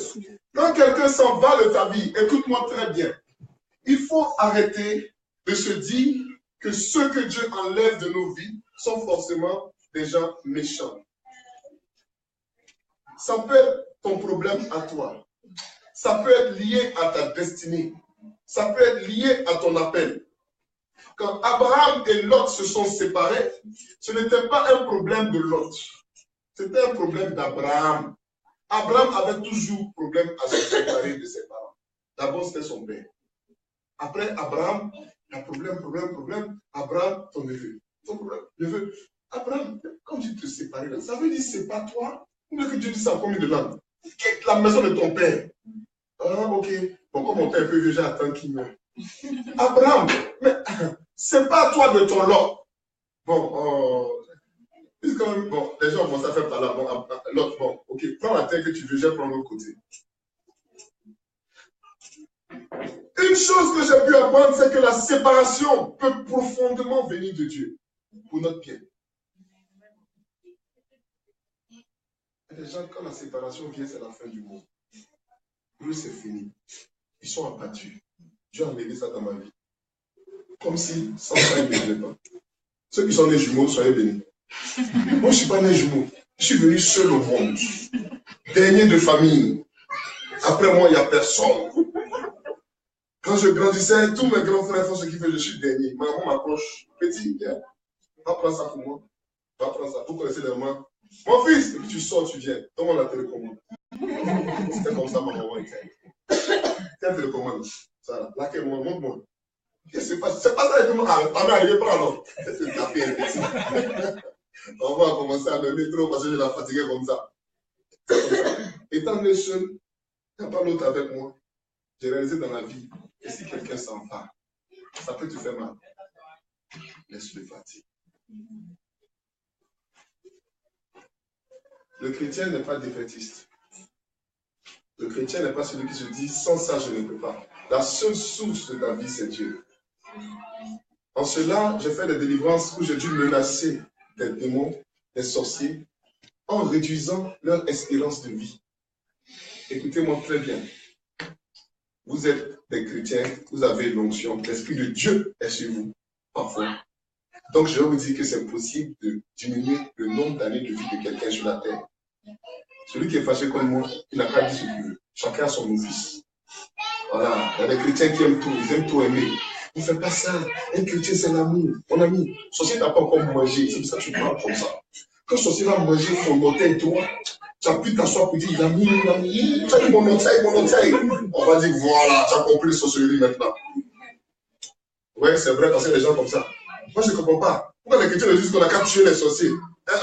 Quand quelqu'un s'en va de ta vie, écoute-moi très bien. Il faut arrêter de se dire que ceux que Dieu enlève de nos vies sont forcément des gens méchants. Ça peut être ton problème à toi. Ça peut être lié à ta destinée. Ça peut être lié à ton appel. Quand Abraham et Lot se sont séparés, ce n'était pas un problème de Lot. C'était un problème d'Abraham. Abraham avait toujours problème à se séparer de ses parents. D'abord, c'était son père. Après, Abraham, il y a problème. Abraham, ton neveu. Ton problème, neveu. Abraham, quand tu te sépares là, ça veut dire que ce n'est pas toi. Ou bien que Dieu dit ça en combien de langues? Quitte la maison de ton père. Ah, ok. Bon, comme mon père peut déjà attendre qu'il meure. Abraham, mais c'est pas toi de ton lot. Bon, quand même, bon, les gens vont ça faire par là. Bon, l'autre, bon, ok, prends la terre que tu veux, je vais prendre l'autre côté. Une chose que j'ai pu apprendre, c'est que la séparation peut profondément venir de Dieu pour notre bien. Les gens, quand la séparation vient, c'est la fin du monde. Eux, c'est fini. Ils sont abattus. Dieu a enlevé ça dans ma vie. Comme si, sans ça, ils ne venaient pas. Ceux qui sont nés jumeaux, soyez bénis. Moi, je ne suis pas né jumeau. Je suis venu seul au monde. Dernier de famille. Après moi, il n'y a personne. Quand je grandissais, tous mes grands frères font ce qu'ils veulent, je suis dernier. Maman m'approche. Petit, viens. Va prendre ça pour moi. Va prendre ça. Vous connaissez les mains. Mon fils, et puis tu sors, tu viens. Donne-moi la télécommande. C'était comme ça, ma maman était. Quelle télécommande? Ça, laquelle, montre-moi. C'est pas ça, tout le monde. Ah, t'en es arrivé pas alors. C'est tapé un petit. On va commencer à donner trop parce que je la fatigué comme ça. Étant donné seul, il n'y a pas l'autre avec moi. J'ai réalisé dans la vie que si quelqu'un s'en va, ça peut te faire mal. Laisse-le fatiguer. Le chrétien n'est pas défaitiste. Le chrétien n'est pas celui qui se dit sans ça je ne peux pas. La seule source de ta vie, c'est Dieu. En cela, j'ai fait des délivrances où j'ai dû menacer des démons, des sorciers, en réduisant leur espérance de vie. Écoutez-moi très bien. Vous êtes des chrétiens, vous avez l'onction, l'Esprit de Dieu est chez vous, parfois. Donc, je vais vous dire que c'est possible de diminuer le nombre d'années de vie de quelqu'un sur la terre. Celui qui est fâché comme moi, il n'a pas dit ce qu'il veut. Chacun a son office. Voilà. Il y a des chrétiens qui aiment tout, ils aiment tout aimer. Ne fais pas ça. Un chrétien, c'est l'amour. Mon ami, sorcier n'a pas encore mangé. C'est pour ça que tu parles comme ça. Quand sorcier va manger son orteil, toi, tu as pu t'asseoir pour dire l'amour, l'amour. Tu as dit mon orteil, mon orteil. On va dire voilà, tu as compris le sorcellerie maintenant. Oui, c'est vrai, parce que les gens comme ça. Moi, je ne comprends pas. Pourquoi les chrétiens disent qu'on a qu'à tuer les sorciers?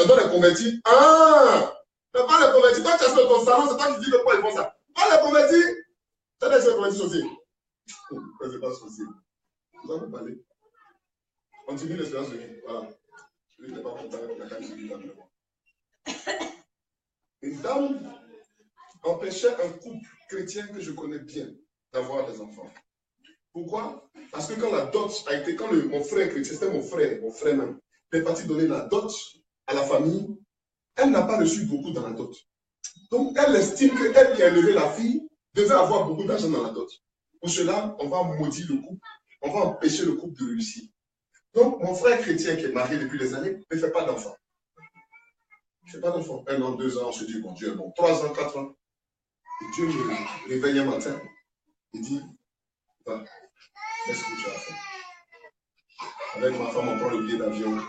On doit les convertir. Ah! Mais pas les convertir. Toi, tu as dans ton salon, c'est toi qui dis que pourquoi ils font ça. Pas les convertir. Tu as des convertis sorciers. Mais c'est pas sorcier. Vous en avez parlé. On diminue l'espérance de vie. Voilà. Celui qui n'est pas content, il n'a qu'à dire une dame empêchait un couple chrétien que je connais bien d'avoir des enfants. Pourquoi? Parce que quand la dot a été, quand mon frère chrétien, c'était mon frère même, il est parti donner la dot à la famille, elle n'a pas reçu beaucoup dans la dot. Donc elle estime qu'elle qui a élevé la fille devait avoir beaucoup d'argent dans la dot. Pour cela, on va maudire le couple, on va empêcher le couple de réussir. Donc mon frère chrétien qui est marié depuis des années ne fait pas d'enfant. Je ne fais pas d'enfant. 1 an, 2 ans, on se dit, bon Dieu, bon, 3 ans, 4 ans. Et Dieu me réveille un matin, il dit, va, qu'est-ce que tu as fait? Avec ma femme, on prend le billet d'avion.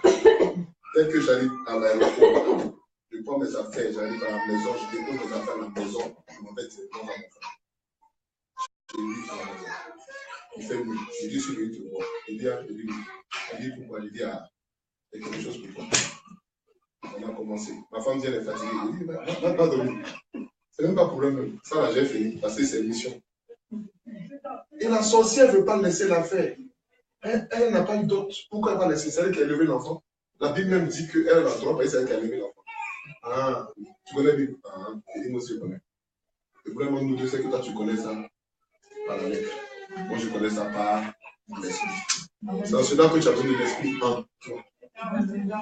Dès que j'arrive à l'aéroport, je prends mes affaires, j'arrive à la maison, je dépose mes affaires à la maison, je m'en vais directement à mon frère. Je lui à la maison. Il fait oui. Je dis, je suis venu te voir. Il dit, il dit pourquoi? Il dit, ah, il y a quelque chose pour toi. On a commencé. Ma femme vient de fatiguer. Il dit, va dormir. C'est même pas problème. Ça, là, j'ai fini, parce que c'est une mission. Et la sorcière ne veut pas laisser la faire. Elle n'a pas eu d'autre. Pourquoi elle va laisser? C'est elle qui a élevé l'enfant. La Bible même dit qu'elle a le droit, parce que c'est elle qui a élevé l'enfant. Ah, tu connais la Bible? Ah, et dis-moi si je connais. Le problème, nous deux, c'est que toi, tu connais ça par la lettre. Moi, je connais ça par l'esprit. C'est en cela que tu as besoin de l'esprit en toi.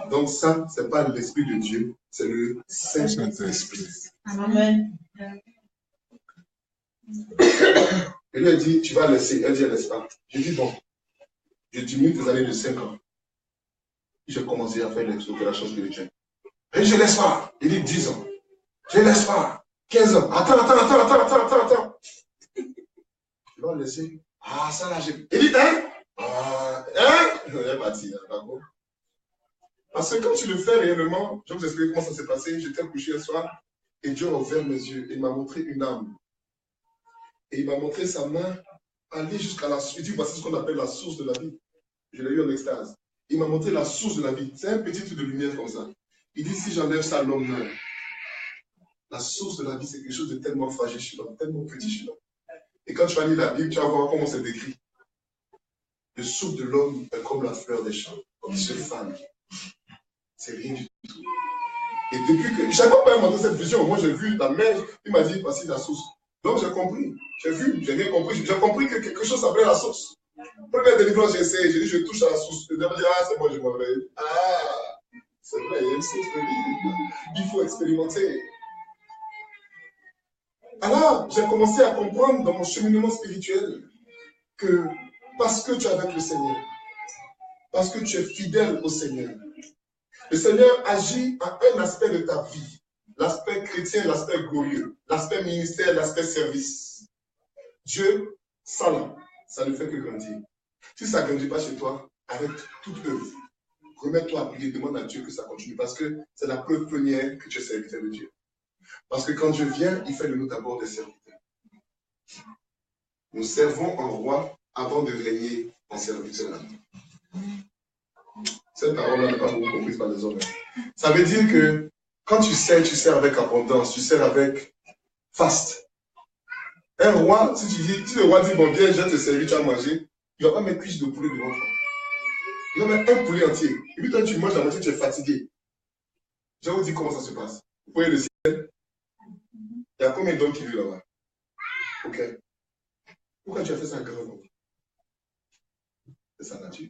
Donc, ça, ce n'est pas l'esprit de Dieu, c'est le Saint-Esprit. Amen. Et lui, elle dit, tu vas laisser. Elle dit, elle laisse pas. Je dis, bon, je diminue tes années de 5 ans. J'ai commencé à faire les opérations spirituelles. Et je ne laisse pas. Il dit 10 ans. Je ne laisse pas. 15 ans. Attends. Je dois laisser. Ah, ça là, j'ai. Il dit, hein? Il est parti, d'accord. Parce que quand tu le fais réellement, je vais vous expliquer comment ça s'est passé. J'étais couché un soir et Dieu a ouvert mes yeux et il m'a montré une âme. Et il m'a montré sa main aller jusqu'à la source. Il dit, voici ce qu'on appelle la source de la vie. Je l'ai eu en extase. Il m'a montré la source de la vie. C'est un petit truc de lumière comme ça. Il dit, si j'enlève ça, l'homme meurt. La source de la vie, c'est quelque chose de tellement fragile chez l'homme, tellement petit chez l'homme. Et quand tu vas lire la Bible, tu vas voir comment c'est décrit. Le souffle de l'homme est comme la fleur des champs, comme il se fane. C'est rien du tout. Et depuis que chaque fois que m'a donné cette vision, moi j'ai vu la mer, il m'a dit, voici la source. Donc j'ai compris, j'ai vu, j'ai bien compris, j'ai compris que quelque chose s'appelait la source. Première délivrance, j'ai essayé, j'ai dit, je touche à la source. Le diable dit, ah, c'est moi, je m'en vais. Ah, c'est vrai, il y a une source de vie. Il faut expérimenter. Alors, j'ai commencé à comprendre dans mon cheminement spirituel que parce que tu es avec le Seigneur, parce que tu es fidèle au Seigneur, le Seigneur agit à un aspect de ta vie, l'aspect chrétien, l'aspect glorieux, l'aspect ministère, l'aspect service. Dieu, ça là, ça ne fait que grandir. Si ça ne grandit pas chez toi, arrête toute œuvre. Remets-toi à prier, demande à Dieu que ça continue, parce que c'est la preuve première que tu es serviteur de Dieu. Parce que quand Dieu vient, il fait de nous d'abord des serviteurs. Nous servons un roi avant de régner en serviteur. Cette parole-là n'est pas beaucoup comprise par les hommes. Ça veut dire que quand tu sers avec abondance, tu sers avec faste. Un roi, si le roi dit, bon, viens, je vais te servir, tu vas manger, il ne va pas mettre cuisse de poulet devant toi. Il va mettre un poulet entier. Et puis toi, tu manges la moitié, tu es fatigué. Je vais vous dire comment ça se passe. Vous voyez le ciel? Il y a combien d'hommes qui vivent là-bas? Ok. Pourquoi tu as fait ça grand homme? C'est sa nature.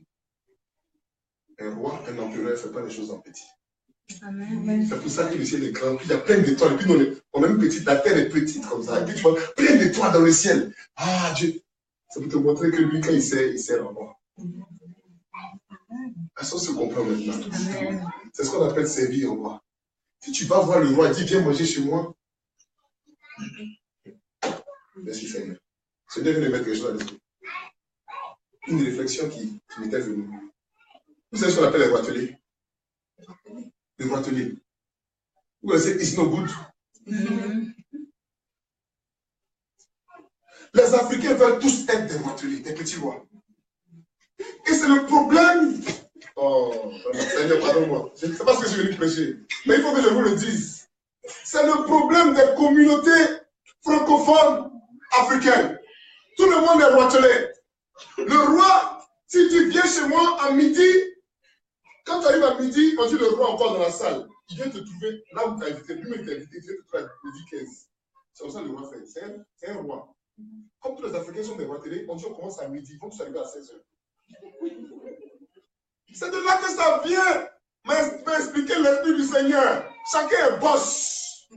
Un roi, un empereur ne fait pas les choses en petit. C'est pour ça que le ciel est grand. Puis il y a plein d'étoiles. Et puis on a une petite, la terre est petite comme ça. Et puis tu vois plein d'étoiles dans le ciel. Ah Dieu. Ça peut te montrer que lui, quand il sert en roi. Ça se comprend maintenant. C'est ce qu'on appelle servir en roi. Si tu vas voir le roi et dis viens manger chez moi. Merci Seigneur. Seigneur vient de mettre quelque chose à l'esprit. Une réflexion qui m'était venue. Vous savez ce qu'on appelle les roitelets? Les roitelets. Vous connaissez It's no good. Les Africains veulent tous être des roitelets, des petits rois. Et c'est le problème. Oh, Seigneur, pardonne-moi. Je ne sais pas ce que je suis venu prêcher. Mais il faut que je vous le dise. C'est le problème des communautés francophones africaines. Tout le monde est roitelé. Le roi, si tu viens chez moi à midi, quand tu arrives à midi, on dit le roi encore dans la salle. Il vient te trouver là où tu as invité. Lui-même t'a invité, il vient te trouver à midi 15. C'est comme ça que le roi fait. C'est un roi. Comme tous les Africains sont des roitelés, on dit on commence à midi, il faut que tu arrives à 16h. C'est de là que ça vient m'expliquer l'esprit du Seigneur. Chacun est boss.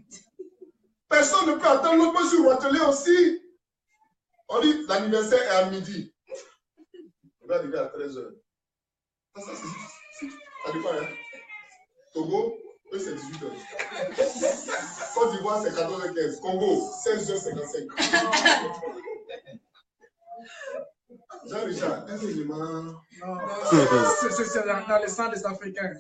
Personne ne peut attendre. L'autre peut se roiteler aussi. On dit l'anniversaire est à midi. On va arriver à 13h. Ça dépend, hein. Togo, eux c'est 18h. Côte d'Ivoire c'est 14h15. Congo, 16h55. Jean-Richard, est-ce que je m'en... Non, c'est dans le sang des Africains.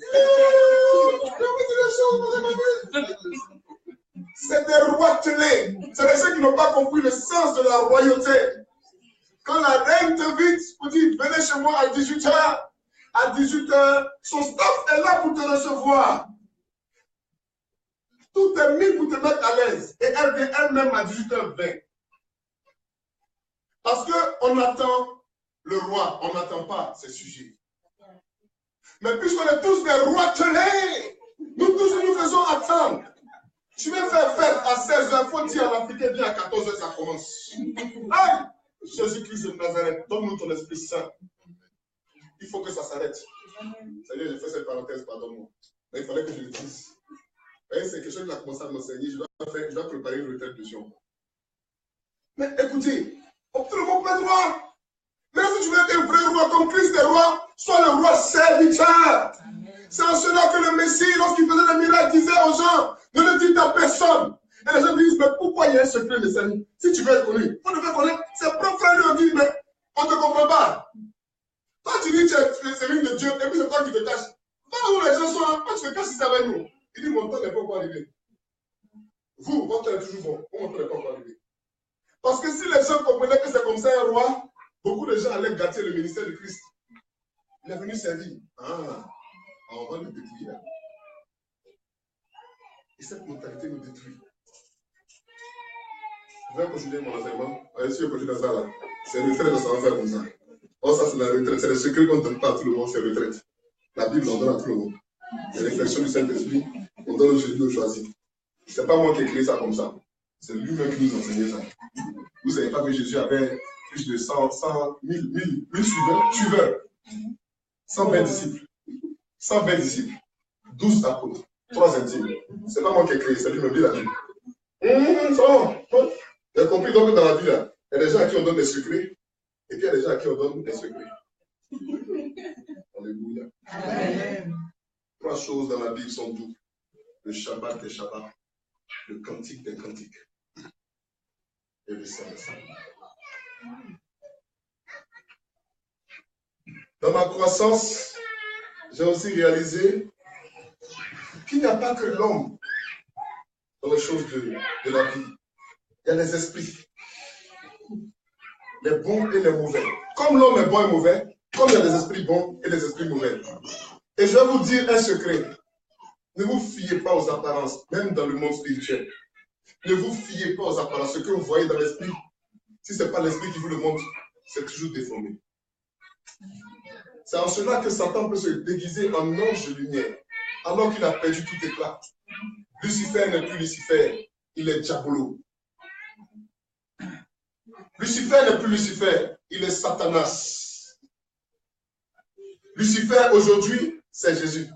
C'est des roitelets. C'est ceux qui n'ont pas compris le sens de la royauté. Quand la reine t'invite, vous dites, venez chez moi à 18h. À 18h, son staff est là pour te recevoir. Tout est mis pour te mettre à l'aise. Et elle vient elle-même à 18h20. Parce qu'on attend le roi, on n'attend pas ses sujets. Mais puisqu'on est tous des roitelets, nous tous nous faisons attendre. Tu veux faire fête à 16h, il faut dire à l'Africain, bien à 14h, ça commence. Aïe! Jésus-Christ de Nazareth, donne-nous ton Esprit Saint. Il faut que ça s'arrête. Seigneur, j'ai fait cette parenthèse, pardonne-moi. Mais il fallait que je le dise. C'est quelque chose qui a commencé à m'enseigner. Je dois préparer une retraite de Sion. Mais écoutez, tout le monde peut droit. Mais si tu veux être un vrai roi comme Christ est roi, sois le roi serviteur. C'est en cela que le Messie, lorsqu'il faisait des miracles, disait aux gens, ne le dites à personne. Et les gens disent, mais pourquoi il y a un secret, mes amis? Si tu veux être connu, on te fait connaître. Ses propres frères lui ont dit, mais on ne te comprend pas. Toi, tu dis, tu es le service de Dieu, et puis c'est toi qui te caches. Là où les gens sont là, toi, tu te caches si c'est avec nous. Il dit, mon temps n'est pas encore arrivé. Vous, votre temps est toujours bon. Mon temps n'est pas encore arrivé. Parce que si les gens comprenaient que c'est comme ça un roi, beaucoup de gens allaient gâter le ministère de Christ. Il est venu servir. On va le détruire. Et cette mentalité nous détruit. Je vais continuer mon enseignement. Allez, si je continue dans ça là, c'est retraite, ça va faire comme ça. Oh, ça c'est la retraite. C'est le secret qu'on ne donne pas à tout le monde, c'est retraite. La Bible en donne à tout le monde. Les réflexions du Saint-Esprit, on donne au Jésus de choisir. Ce n'est pas moi qui ai créé ça comme ça. C'est lui-même qui nous enseignait ça. Vous ne savez pas que Jésus avait plus de 1000 suiveurs. 120 disciples. 120 disciples. 12 apôtres. 3 intimes. Ce n'est pas moi qui ai créé, c'est lui-même qui l'a dit. Tu as compris donc que dans la vie, là, il y a des gens à qui on donne des secrets, et puis il y a des gens à qui on donne des secrets. Alléluia. Amen. 3 choses dans la Bible sont doubles. Le Shabbat des Shabbats, le cantique des cantiques, et le Saint des Saints. Dans ma croissance, j'ai aussi réalisé qu'il n'y a pas que l'homme dans les choses de la vie. Il y a les esprits, les bons et les mauvais. Comme l'homme est bon et mauvais, Comme il y a des esprits bons et des esprits mauvais. Et je vais vous dire un secret. Ne vous fiez pas aux apparences, même dans le monde spirituel. Ne vous fiez pas aux apparences. Ce que vous voyez dans l'esprit, si ce n'est pas l'esprit qui vous le montre, c'est toujours déformé. C'est en cela que Satan peut se déguiser en ange de lumière, alors qu'il a perdu tout éclat. Lucifer n'est plus Lucifer, il est Diabolo. Lucifer n'est plus Lucifer, il est Satanas. Lucifer aujourd'hui, c'est Jésus.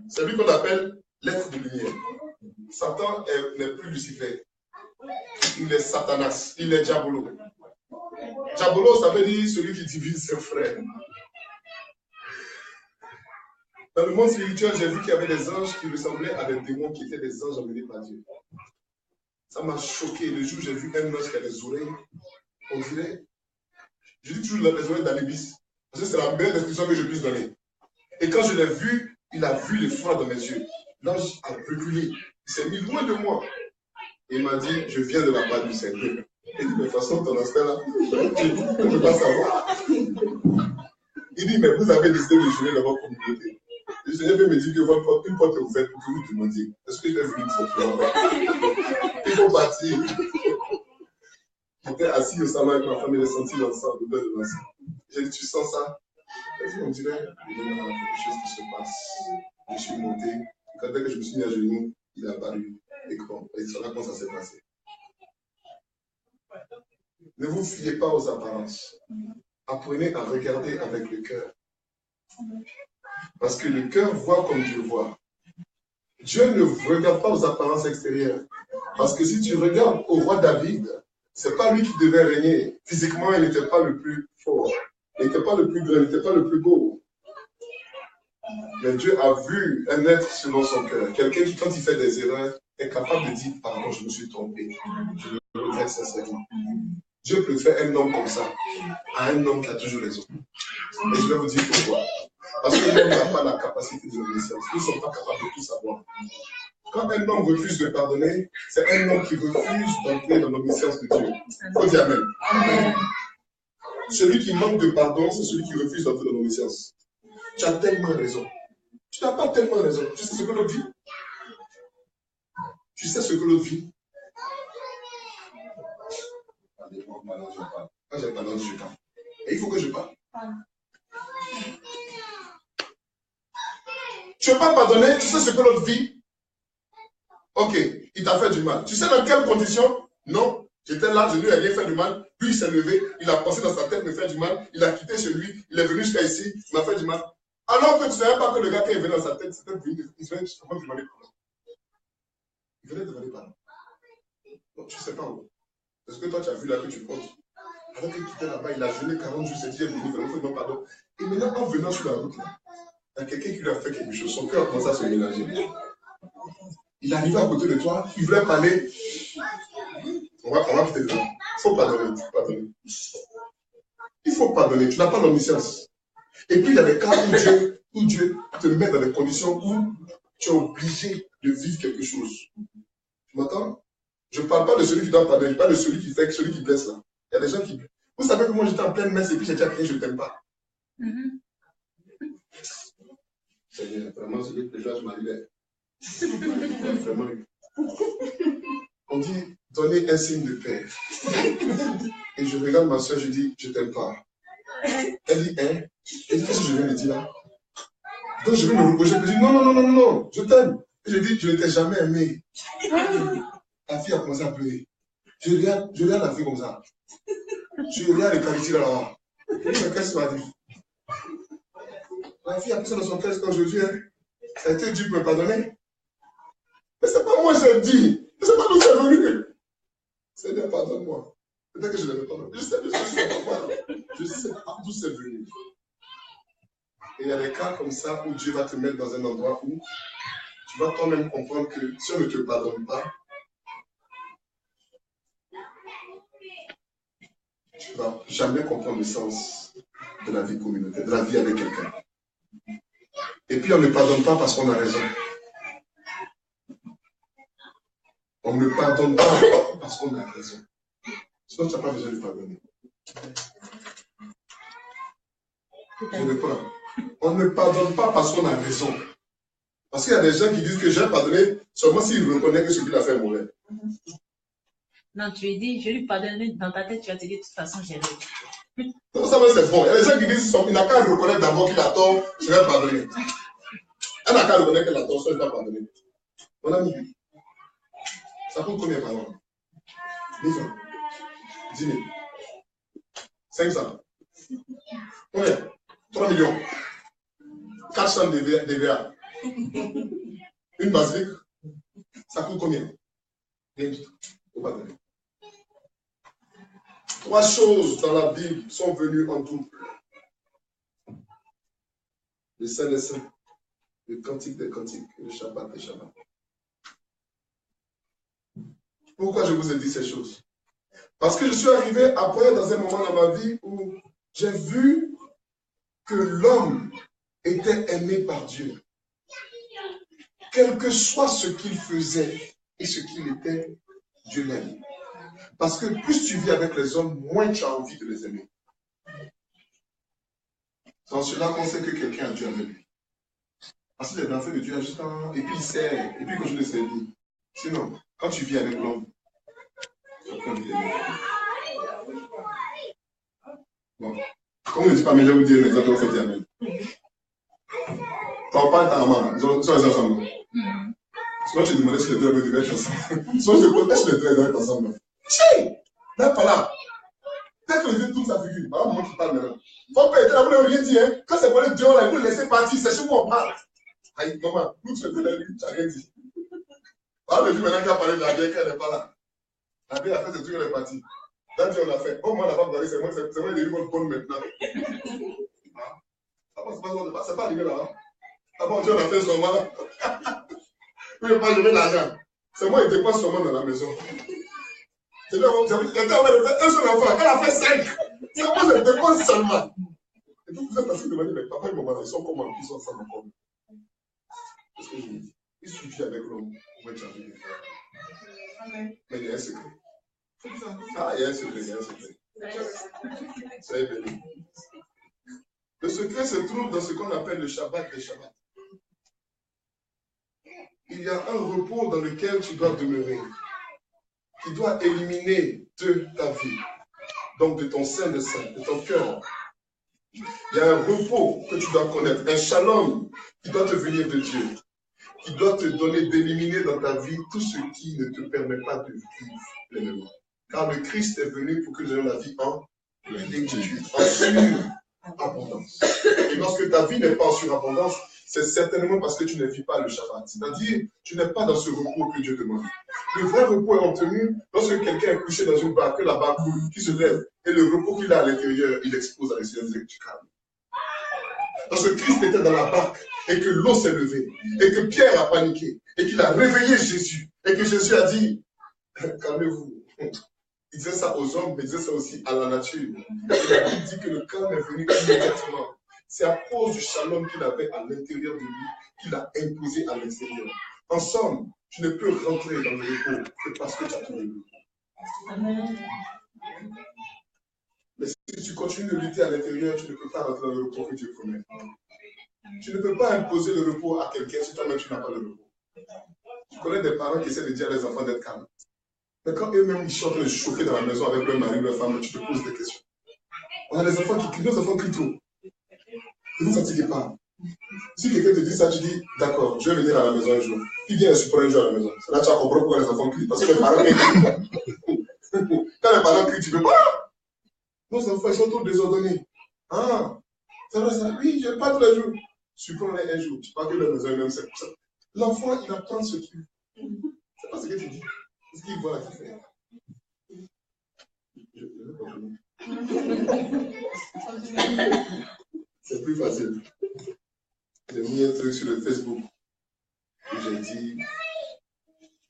C'est lui qu'on appelle l'être de lumière. Satan n'est plus Lucifer. Il est Satanas, il est Diabolo. Diabolo, ça veut dire celui qui divise ses frères. Dans le monde spirituel, j'ai vu qu'il y avait des anges qui ressemblaient à des démons qui étaient des anges envoyés par Dieu. Ça m'a choqué. Le jour où j'ai vu un ange qui a des oreilles, on dirait, je dis toujours les oreilles d'Anubis, parce que c'est la meilleure description que je puisse donner. Et quand je l'ai vu, il a vu le froid dans mes yeux. L'ange a reculé. Il s'est mis loin de moi. Et il m'a dit, je viens de la part du Seigneur. Il dit, mais de toute façon, ton aspect là, je ne peux pas savoir. Il dit, mais vous avez décidé de jouer dans votre communauté. Le Seigneur veut me dire que une porte est ouverte pour que vous demandiez. Est-ce que je vais venir pour il faut partir. J'étais assis au salon avec ma femme, il est senti l'encens, l'odeur de l'encens. J'ai dit, tu sens ça? Elle dit, on dirait, il y a quelque chose qui se passe. Je suis monté. Quand dès que je me suis mis à genoux, il est apparu. Et voilà comment ça s'est passé. Ne vous fiez pas aux apparences. Apprenez à regarder avec le cœur. Parce que le cœur voit comme Dieu voit. Dieu ne regarde pas aux apparences extérieures. Parce que si tu regardes au roi David, ce n'est pas lui qui devait régner. Physiquement, il n'était pas le plus fort. Il n'était pas le plus grand, il n'était pas le plus beau. Mais Dieu a vu un être selon son cœur. Quelqu'un qui, quand il fait des erreurs, est capable de dire, pardon, je me suis trompé. Je le regrette sincèrement. Dieu préfère un homme comme ça à un homme qui a toujours raison. Et je vais vous dire pourquoi. Parce que l'homme n'a pas la capacité de l'obéissance. Nous ne sommes pas capables de tout savoir. Quand un homme refuse de pardonner, c'est un homme qui refuse d'entrer dans l'obéissance de Dieu. Il faut dire Amen. Amen. Celui qui manque de pardon, c'est celui qui refuse d'entrer dans l'obéissance. Tu as tellement raison. Tu n'as pas tellement raison. Tu sais ce que l'autre vit? Tu sais ce que l'autre vit? Quand j'ai parlé, je parle. Et il faut que je parle. Tu ne veux pas pardonner, tu sais ce que l'autre vit? Ok, il t'a fait du mal. Tu sais dans quelles conditions? Non. J'étais là, je lui ai rien fait du mal. Lui, il s'est levé, il a pensé dans sa tête me faire du mal. Il a quitté chez lui, il est venu jusqu'à ici, il m'a fait du mal. Alors que tu ne savais pas que le gars qui est venu dans sa tête, c'était venu, il venait justement demander pardon. Il venait demander pardon. Donc, tu ne sais pas où. Parce que toi, tu as vu là que tu comptes. Alors qu'il quittait là-bas, il a jeûné 40 jours, il s'est dit, il est venu, vraiment, il faut demander pardon. Et maintenant, en venant sur la route, là, il y a quelqu'un qui lui a fait quelque chose. Son cœur a commencé à se mélanger. Il est arrivé à côté de toi, il voulait parler. On va quitter là. Il faut pardonner. Il faut pardonner. Tu n'as pas l'omniscience. Et puis, il y a des cas où Dieu te met dans des conditions où tu es obligé de vivre quelque chose. Tu m'entends? Je ne parle pas de celui qui doit pardonner, je parle de celui qui fait, celui qui blesse là. Il y a des gens qui... Vous savez que moi, j'étais en pleine messe et puis j'ai dit à quelqu'un, je ne t'aime pas. Seigneur, vraiment, celui que je m'arrivais. Vraiment. On dit, donnez un signe de paix. Et je regarde ma soeur, je dis, je ne t'aime pas. Elle dit, hein? Elle dit, qu'est-ce que je viens de dire là? Donc je vais me reprocher, je dis, non, je t'aime. Et je dis, je ne t'ai jamais aimé. La fille a commencé à pleurer. Je regarde la fille comme ça. Je regarde les qualités là-bas. Je dis, mais qu'est-ce que tu m'as dit? La fille a poussé dans son cœur aujourd'hui. Hein. Ça a été Dieu pour me pardonner. Mais c'est pas moi qui j'ai dit. C'est pas d'où c'est venu. Seigneur, pardonne-moi. Peut-être que je ne l'ai pas. Je sais pas d'où c'est venu. Et il y a des cas comme ça où Dieu va te mettre dans un endroit où tu vas quand même comprendre que si on ne te pardonne pas, tu ne vas jamais comprendre le sens de la vie communautaire, de la vie avec quelqu'un. Et puis on ne pardonne pas parce qu'on a raison. On ne pardonne pas parce qu'on a raison. Sinon, tu n'as pas besoin de pardonner. Je reprends. On ne pardonne pas parce qu'on a raison. Parce qu'il y a des gens qui disent que j'ai pardonné seulement s'il reconnaît que ce qu'il a fait est mauvais. Non, tu lui dis, je lui pardonne, dans ta tête, tu vas te dire, de toute façon, j'ai raison. Non, ça c'est faux. Il y a des gens qui disent qu'il n'a qu'à reconnaître d'abord qu'il a tort, je vais pardonner. Elle n'a qu'à reconnaître qu'il a tort, je vais pardonner. Mon ami, ça coûte combien par an? 10 ans. 10 000. 500. Combien? 3 millions. 400 DVA. Une basilique. Ça coûte combien? Rien du tout. Faut pas donner. 3 choses dans la Bible sont venues en double. Le Saint des Saints, le Cantique des Cantiques, le Shabbat des Shabbats. Pourquoi je vous ai dit ces choses? Parce que je suis arrivé après dans un moment dans ma vie où j'ai vu que l'homme était aimé par Dieu. Quel que soit ce qu'il faisait et ce qu'il était, Dieu l'aime. Parce que plus tu vis avec les hommes, moins tu as envie de les aimer. C'est en cela qu'on sait que quelqu'un a Dieu avec lui. Parce que les enfants de Dieu a juste un... Et puis il sert, et puis continue de servir. Sinon, quand tu vis avec l'homme, tu n'as pas envie d'aimer. Bon. Comme on ne dit pas, mais je vais vous dire les autres, on fait Amen. Ton père et ta maman, ils sont les ensemble. Soit tu demandais si les deux devaient être ensemble. Soit je comptais si les deux devaient être ensemble. Chien! Même pas là. Dès que les deux tournent sa figure, voilà moi qui parle maintenant. Ton père était là, vous n'avez rien dit, hein. Quand c'est pour le Dieu là, il faut le laisser partir, c'est chez moi on parle. Aïe, maman, nous tu es là, tu n'as rien dit. Voilà le jour maintenant qui a parlé de la bière, qu'elle n'est pas là. La bière a fait ce truc, elle est partie. Là, Dieu l'a fait. Bon, moi, on n'a pas parlé, c'est moi, il est venu bonne maintenant. C'est pas arrivé là. Hein? Ah bon, Dieu l'a fait son mal. Il n'a pas donné l'argent. C'est moi, il dépense son mal dans la maison. C'est là, un seul enfant, elle a fait 5. C'est moi, je dépense seulement. Et puis vous êtes assis de me dire, mais papa et maman, ils sont comment? Ils sont ensemble encore. Qu'est-ce que je vous dis? Il suffit avec l'homme pour être chargé. Mais il y a un secret. Ah, il y a un secret, il y a un secret. Soyez bénis. Le secret se trouve dans ce qu'on appelle le Shabbat des Shabbats. Il y a un repos dans lequel tu dois demeurer, qui doit éliminer de ta vie, donc de ton sein de sein, de ton cœur. Il y a un repos que tu dois connaître, un shalom qui doit te venir de Dieu, qui doit te donner d'éliminer dans ta vie tout ce qui ne te permet pas de vivre pleinement. Car le Christ est venu pour que nous ayons la vie en plénitude, en surabondance. Et lorsque ta vie n'est pas en surabondance, c'est certainement parce que tu ne vis pas le Shabbat. C'est-à-dire, tu n'es pas dans ce repos que Dieu demande. Le vrai repos est obtenu lorsque quelqu'un est couché dans une barque, que la barque coule, qui se lève, et le repos qu'il a à l'intérieur, il expose à l'extérieur du calme. Lorsque Christ était dans la barque, et que l'eau s'est levée, et que Pierre a paniqué, et qu'il a réveillé Jésus, et que Jésus a dit, calmez-vous. Il disait ça aux hommes, mais il disait ça aussi à la nature. Il dit que le calme est venu immédiatement. C'est à cause du shalom qu'il avait à l'intérieur de lui qu'il a imposé à l'extérieur. En somme, tu ne peux rentrer dans le repos que parce que tu as trouvé le repos. Amen. Mais si tu continues de lutter à l'intérieur, tu ne peux pas rentrer dans le repos que Dieu promet. Tu ne peux pas imposer le repos à quelqu'un si toi-même tu n'as pas le repos. Tu connais des parents qui essaient de dire à leurs enfants d'être calmes. Mais quand eux-mêmes ils sont en train de chauffer dans la maison avec leur mari, leur femme, tu te poses des questions. On a des enfants qui crient, nos enfants crient trop. Ne vous fatiguez pas. Si quelqu'un te dit ça, tu dis, d'accord, je vais venir à la maison un jour. Il vient supporter un jour à la maison. Là, tu vas comprendre pourquoi les enfants crient. Parce que les parents crient. Quand les parents crient, tu ne peux pas. Nos enfants, ils sont tous désordonnés. Ah, c'est vrai ça? Oui, je ne pas tous les jours. Supprends-les un jour. Tu parles que la maison est même, c'est pour ça. L'enfant, il apprend ce qu'il. C'est pas ce que tu dis. C'est ce qu'il voit là qui fait. Je vais continuer. C'est plus facile. J'ai mis un truc sur le Facebook où j'ai dit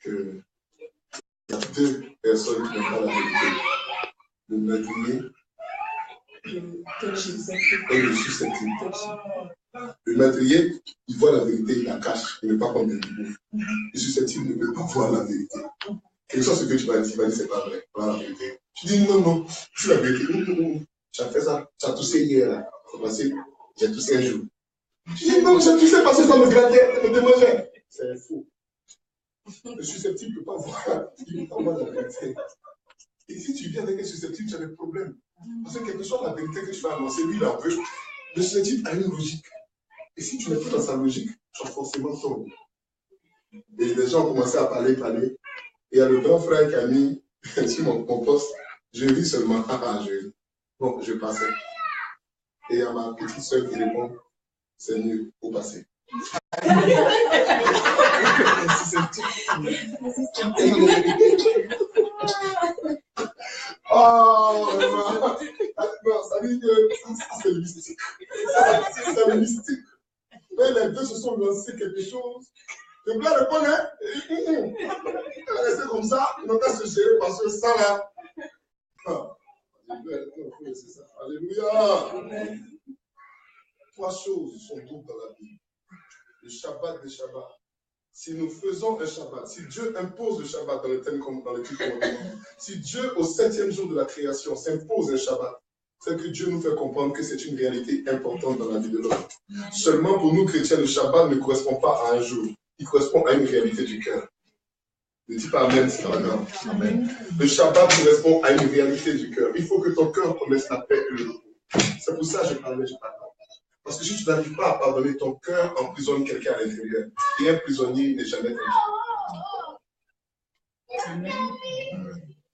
qu'il y a 2 personnes qui n'ont pas la vérité. Le meurtrier et le susceptible. Le meurtrier, il voit la vérité, il la cache, il ne veut pas prendre des rigours. Le susceptible ne veut pas voir la vérité. Quel que soit ce que tu vas dire, il va dire c'est pas vrai, voilà la vérité. Tu dis non, c'est la vérité. Tu as fait ça, tu as toussé hier, là. C'est passé. j'ai toussé un jour. Je dis, non, j'ai toussé parce que ça me grattait, ça me démangeait. C'est faux. Le susceptible ne peut pas voir. Il ne peut pas voir la vérité. Et si tu viens avec un susceptible, tu as des problèmes. Parce que quelle que soit la vérité que tu vas annoncer, lui, il en veut. Le susceptible a une logique. Et si tu n'es pas dans sa logique, tu vas forcément tomber. Et les gens ont commencé à parler. Et il y a le grand frère qui a mis sur mon poste, je ris seulement. Je ris. Bon, je passais. Et il y a ma petite soeur qui répond, c'est mieux, au passé. Oh, non, ça veut dire que c'est le mystique. C'est le mystique. Mais les deux se sont lancés quelque chose. Je peux répondre, hein? Elle est restée comme ça, ils n'ont qu'à se gérer parce que ça là. C'est ça. Alléluia. Trois choses sont doubles dans la Bible. Le Shabbat des Shabbats. Si nous faisons un Shabbat, si Dieu impose le Shabbat dans le thème comme dans le titre commandement, si Dieu au 7e jour de la création s'impose un Shabbat, c'est que Dieu nous fait comprendre que c'est une réalité importante dans la vie de l'homme. Seulement pour nous chrétiens, le Shabbat ne correspond pas à un jour, il correspond à une réalité du cœur. Ne dis pas Amen, c'est pas grave. Amen. Le Shabbat correspond à une réalité du cœur. Il faut que ton cœur connaisse la paix et le repos. C'est pour ça que je parlais. Parce que si tu n'arrives pas à pardonner, ton cœur emprisonne quelqu'un à l'intérieur. Et un prisonnier n'est jamais tranquille.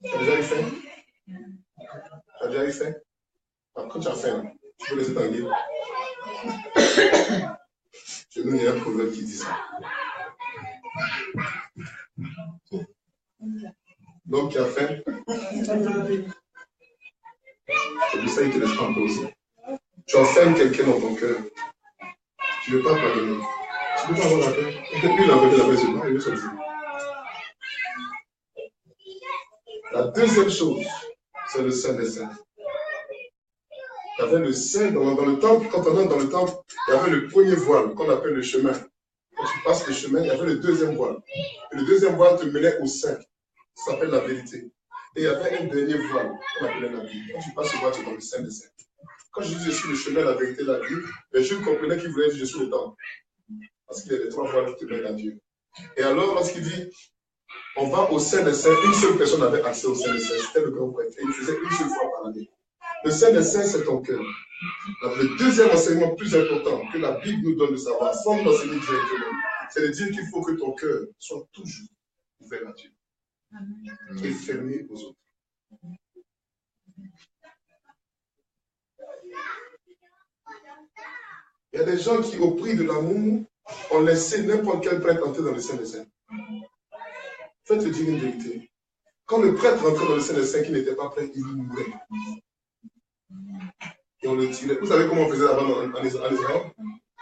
Tu as déjà eu faim? Tu as déjà eu faim? Quand tu as faim, tu peux laisser tranquille. Chez nous, il y a un proverbe qui dit ça. L'homme qui a faim, c'est pour ça qu'il te laisse pas aussi. Tu enfermes quelqu'un dans ton cœur. Tu ne veux pas pardonner. Tu ne veux pas avoir la paix. Lui, il a enlevé la paix sur moi, il veut sortir. La deuxième chose, c'est le Saint des Saints. Il y avait le Saint dans le temple. Quand on entre dans le temple, il y avait le premier voile qu'on appelle le chemin. Quand tu passes le chemin, il y avait le deuxième voile. Et le deuxième voile te menait au Saint. Ça s'appelle la vérité. Et il y avait un dernier voile qu'on appelait la vie. Quand tu passes ce voile, tu es dans le Saint des Saints. Quand je dis je suis le chemin, la vérité, la vie, les Juifs comprenaient qu'il voulait dire je suis le temple. Parce qu'il y a les trois voiles qui te mènent à Dieu. Et alors, lorsqu'il dit on va au Saint des Saints, une seule personne avait accès au Saint des Saints, c'était le grand prêtre. Et il faisait une seule fois par année. Le Saint des Saints, c'est ton cœur. Le deuxième enseignement plus important que la Bible nous donne de savoir, sans nous l'enseigner directement, c'est de dire qu'il faut que ton cœur soit toujours ouvert à Dieu. Et fermé aux autres. Il y a des gens qui, au prix de l'amour, ont laissé n'importe quel prêtre entrer dans le Saint des Saints. Faites-le dire une vérité. Quand le prêtre rentrait dans le Saint des Saints qui n'était pas prêt, il mourait. Et on le tirait. Vous savez comment on faisait avant en Israël?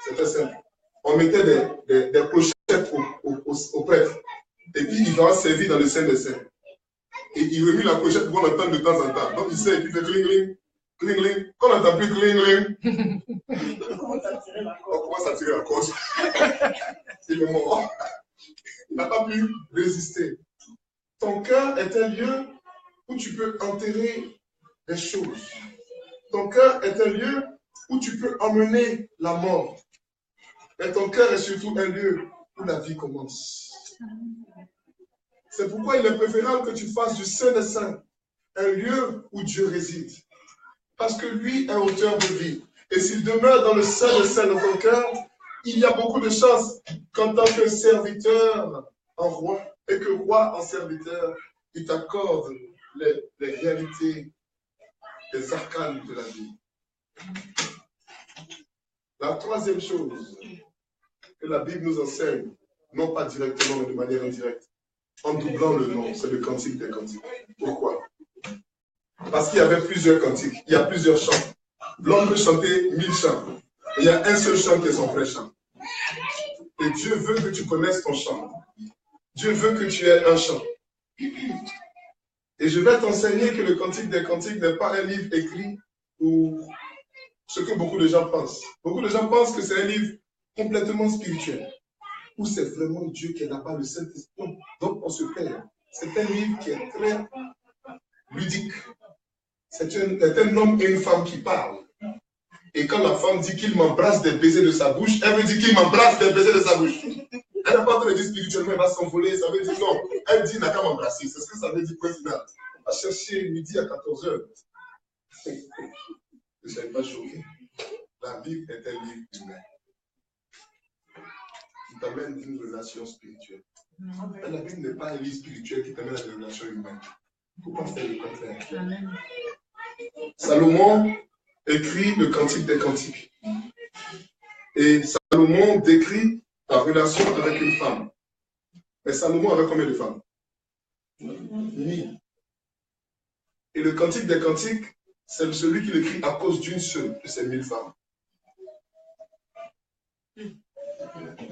C'était simple. On mettait des clochettes au prêtre. Et puis il va servir dans le Saint des Saints. Et il remue la clochette pour qu'on l'entende de temps en temps. Donc il sait, il fait cling-cling. Cling-cling. Quand on n'entend plus cling-cling, on commence à tirer la cause. Il est mort. Il n'a pas pu résister. Ton cœur est un lieu où tu peux enterrer des choses. Ton cœur est un lieu où tu peux emmener la mort. Et ton cœur est surtout un lieu où la vie commence. C'est pourquoi il est préférable que tu fasses du Saint des Saints un lieu où Dieu réside. Parce que lui est auteur de vie. Et s'il demeure dans le Saint des Saints dans ton cœur, il y a beaucoup de chances qu'en tant que serviteur en roi, et que roi en serviteur, il t'accorde les réalités, les arcanes de la vie. La troisième chose que la Bible nous enseigne, non pas directement, mais de manière indirecte, en doublant le nom, c'est le cantique des cantiques. Pourquoi? Parce qu'il y avait plusieurs cantiques, il y a plusieurs chants. L'homme peut chanter 1000 chants. Il y a un seul chant qui est son vrai chant. Et Dieu veut que tu connaisses ton chant. Dieu veut que tu aies un chant. Et je vais t'enseigner que le cantique des cantiques n'est pas un livre écrit pour ce que beaucoup de gens pensent. Beaucoup de gens pensent que c'est un livre complètement spirituel, où c'est vraiment Dieu qui est là-bas, le Saint-Esprit. Donc on se perd. C'est un livre qui est très ludique. C'est un homme et une femme qui parlent. Et quand la femme dit qu'il m'embrasse des baisers de sa bouche, elle veut dire qu'il m'embrasse des baisers de sa bouche. Elle n'a pas en train de dire spirituellement, elle va s'envoler, ça veut dire non. Elle dit, il n'a qu'à m'embrasser. C'est ce que ça veut dire, point final. On va chercher midi à 14h. Je ne savais pas choqué. La Bible est un livre humain. Qui t'amène une relation spirituelle. Mais la Bible n'est pas un livre spirituel qui t'amène à une relation humaine. Il ne faut pas faire le contraire. Amen. Salomon écrit le Cantique des Cantiques. Et Salomon décrit la relation avec une femme. Mais Salomon avait combien de femmes? 1000. Et le Cantique des Cantiques, c'est celui qui l'écrit à cause d'une seule de ces 1000 femmes.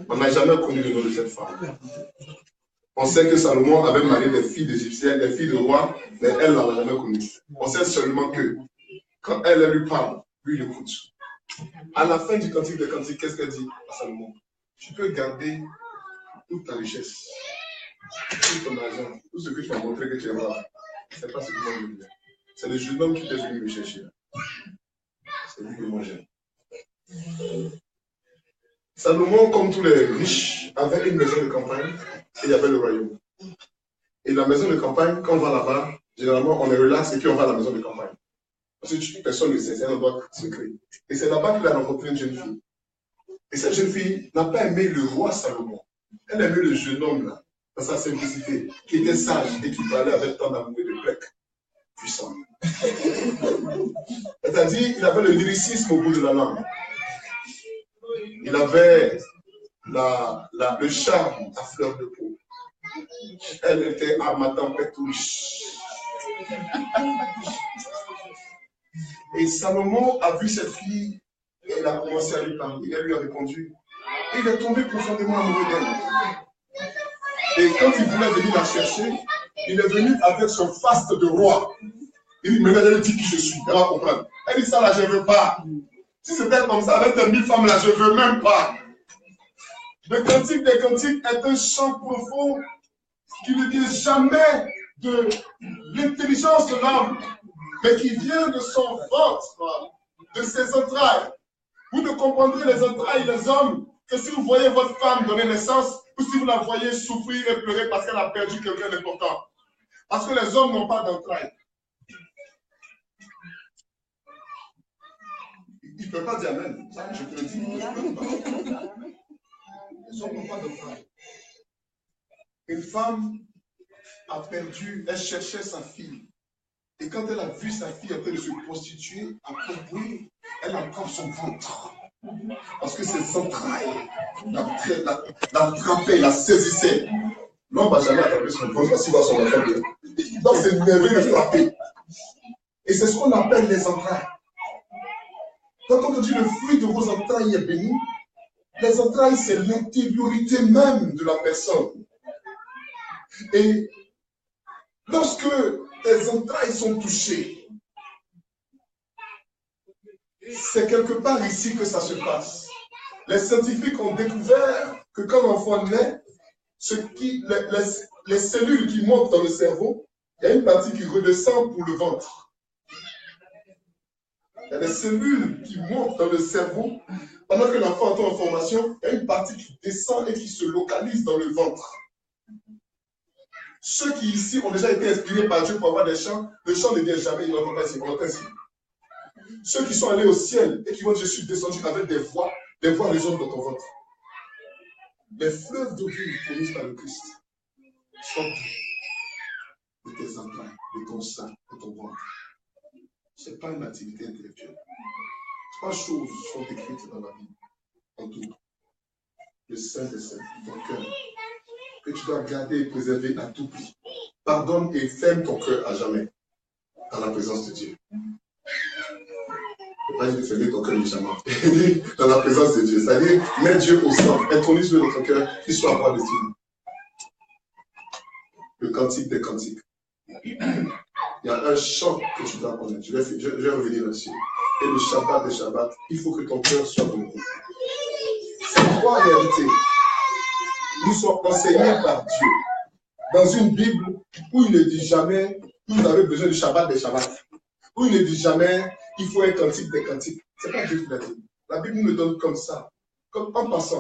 On n'a jamais connu le nom de cette femme. On sait que Salomon avait marié des filles d'Égyptiens, des filles de rois, mais elle ne l'a jamais connue. On sait seulement que quand elle lui parle, lui il écoute. À la fin du Cantique des Cantiques, qu'est-ce qu'elle dit à Salomon? Tu peux garder toute ta richesse, tout ton argent, tout ce que tu m'as montré que tu es roi. Ce n'est pas ce que moi je veux dire. C'est le jeune homme qui est venu me chercher. C'est lui que moi j'aime. Salomon, comme tous les riches, avait une maison de campagne et il y avait le royaume. Et la maison de campagne, quand on va là-bas, généralement on est relax et puis on va à la maison de campagne. Parce que personne ne sait, c'est un endroit secret. Et c'est là-bas qu'il a rencontré une jeune fille. Et cette jeune fille n'a pas aimé le roi Salomon. Elle aimait le jeune homme là, dans sa simplicité, qui était sage et qui parlait avec tant d'amour et de grec puissant. C'est-à-dire, il avait le lyricisme au bout de la langue. Il avait le charme à fleur de peau. Elle était à ma tempête touche. Et Salomon a vu cette fille et il a commencé à lui parler. Elle lui a répondu. Et il est tombé profondément amoureux d'elle. Et quand il voulait venir la chercher, il est venu avec son faste de roi. Il dit, mais elle dit qui je suis. Elle va comprendre. Elle dit ça là, je ne veux pas. Si c'était comme ça, avec tes 1000 femmes là, je ne veux même pas. Le Cantique des Cantiques est un chant profond qui ne dit jamais de l'intelligence de l'homme, mais qui vient de son ventre, de ses entrailles. Vous ne comprendrez les entrailles des hommes que si vous voyez votre femme donner naissance ou si vous la voyez souffrir et pleurer parce qu'elle a perdu quelqu'un d'important. Parce que les hommes n'ont pas d'entrailles. Il ne peut pas dire amen. Ça, je te le dis. Les hommes n'ont pas d'entrailles. Une femme a perdu, elle cherchait sa fille. Et quand elle a vu sa fille en train de se prostituer, après bruit, elle attrape son ventre. Parce que ses entrailles l'attrapaient, la saisissaient. L'homme ne va jamais attraper son ventre s'il voit son enfant bien. Il doit s'énerver de frapper. Et c'est ce qu'on appelle les entrailles. Quand on dit le fruit de vos entrailles est béni, les entrailles, c'est l'intériorité même de la personne. Et lorsque tes entrailles sont touchées, c'est quelque part ici que ça se passe. Les scientifiques ont découvert que quand l'enfant naît, les cellules qui montent dans le cerveau, il y a une partie qui redescend pour le ventre. Il y a des cellules qui montent dans le cerveau. Pendant que l'enfant est en formation, il y a une partie qui descend et qui se localise dans le ventre. Ceux qui ici ont déjà été inspirés par Dieu pour avoir des chants, le chant ne vient jamais, il n'entend pas ici. Ceux qui sont allés au ciel et qui vont dire, je suis descendu avec des voix résonnent dans ton ventre. Les fleuves d'eau vive fournis par le Christ sortent de tes entrailles, de ton sein, de ton ventre. Ce n'est pas une activité intellectuelle. 3 choses sont écrites dans la Bible, en tout. Le Saint des Saints, ton cœur, que tu dois garder et préserver à tout prix. Pardonne et ferme ton cœur à jamais dans la présence de Dieu. Il ne faut pas dire de fermer ton cœur méchamment. Dans la présence de Dieu. C'est-à-dire, mets Dieu au centre, introduis Dieu dans ton cœur, qu'il soit roi de Dieu. Le Cantique des Cantiques. Il y a un chant que tu dois connaître. Je vais revenir là-dessus. Et le Shabbat des Shabbats, il faut que ton cœur soit bon. Ces 3 réalités nous sont enseignées par Dieu. Dans une Bible où il ne dit jamais, vous avez besoin du Shabbat des Shabbats. Où il ne dit jamais, il faut un cantique des cantiques. C'est pas Dieu qui l'a dit. La Bible nous le donne comme ça, comme en passant.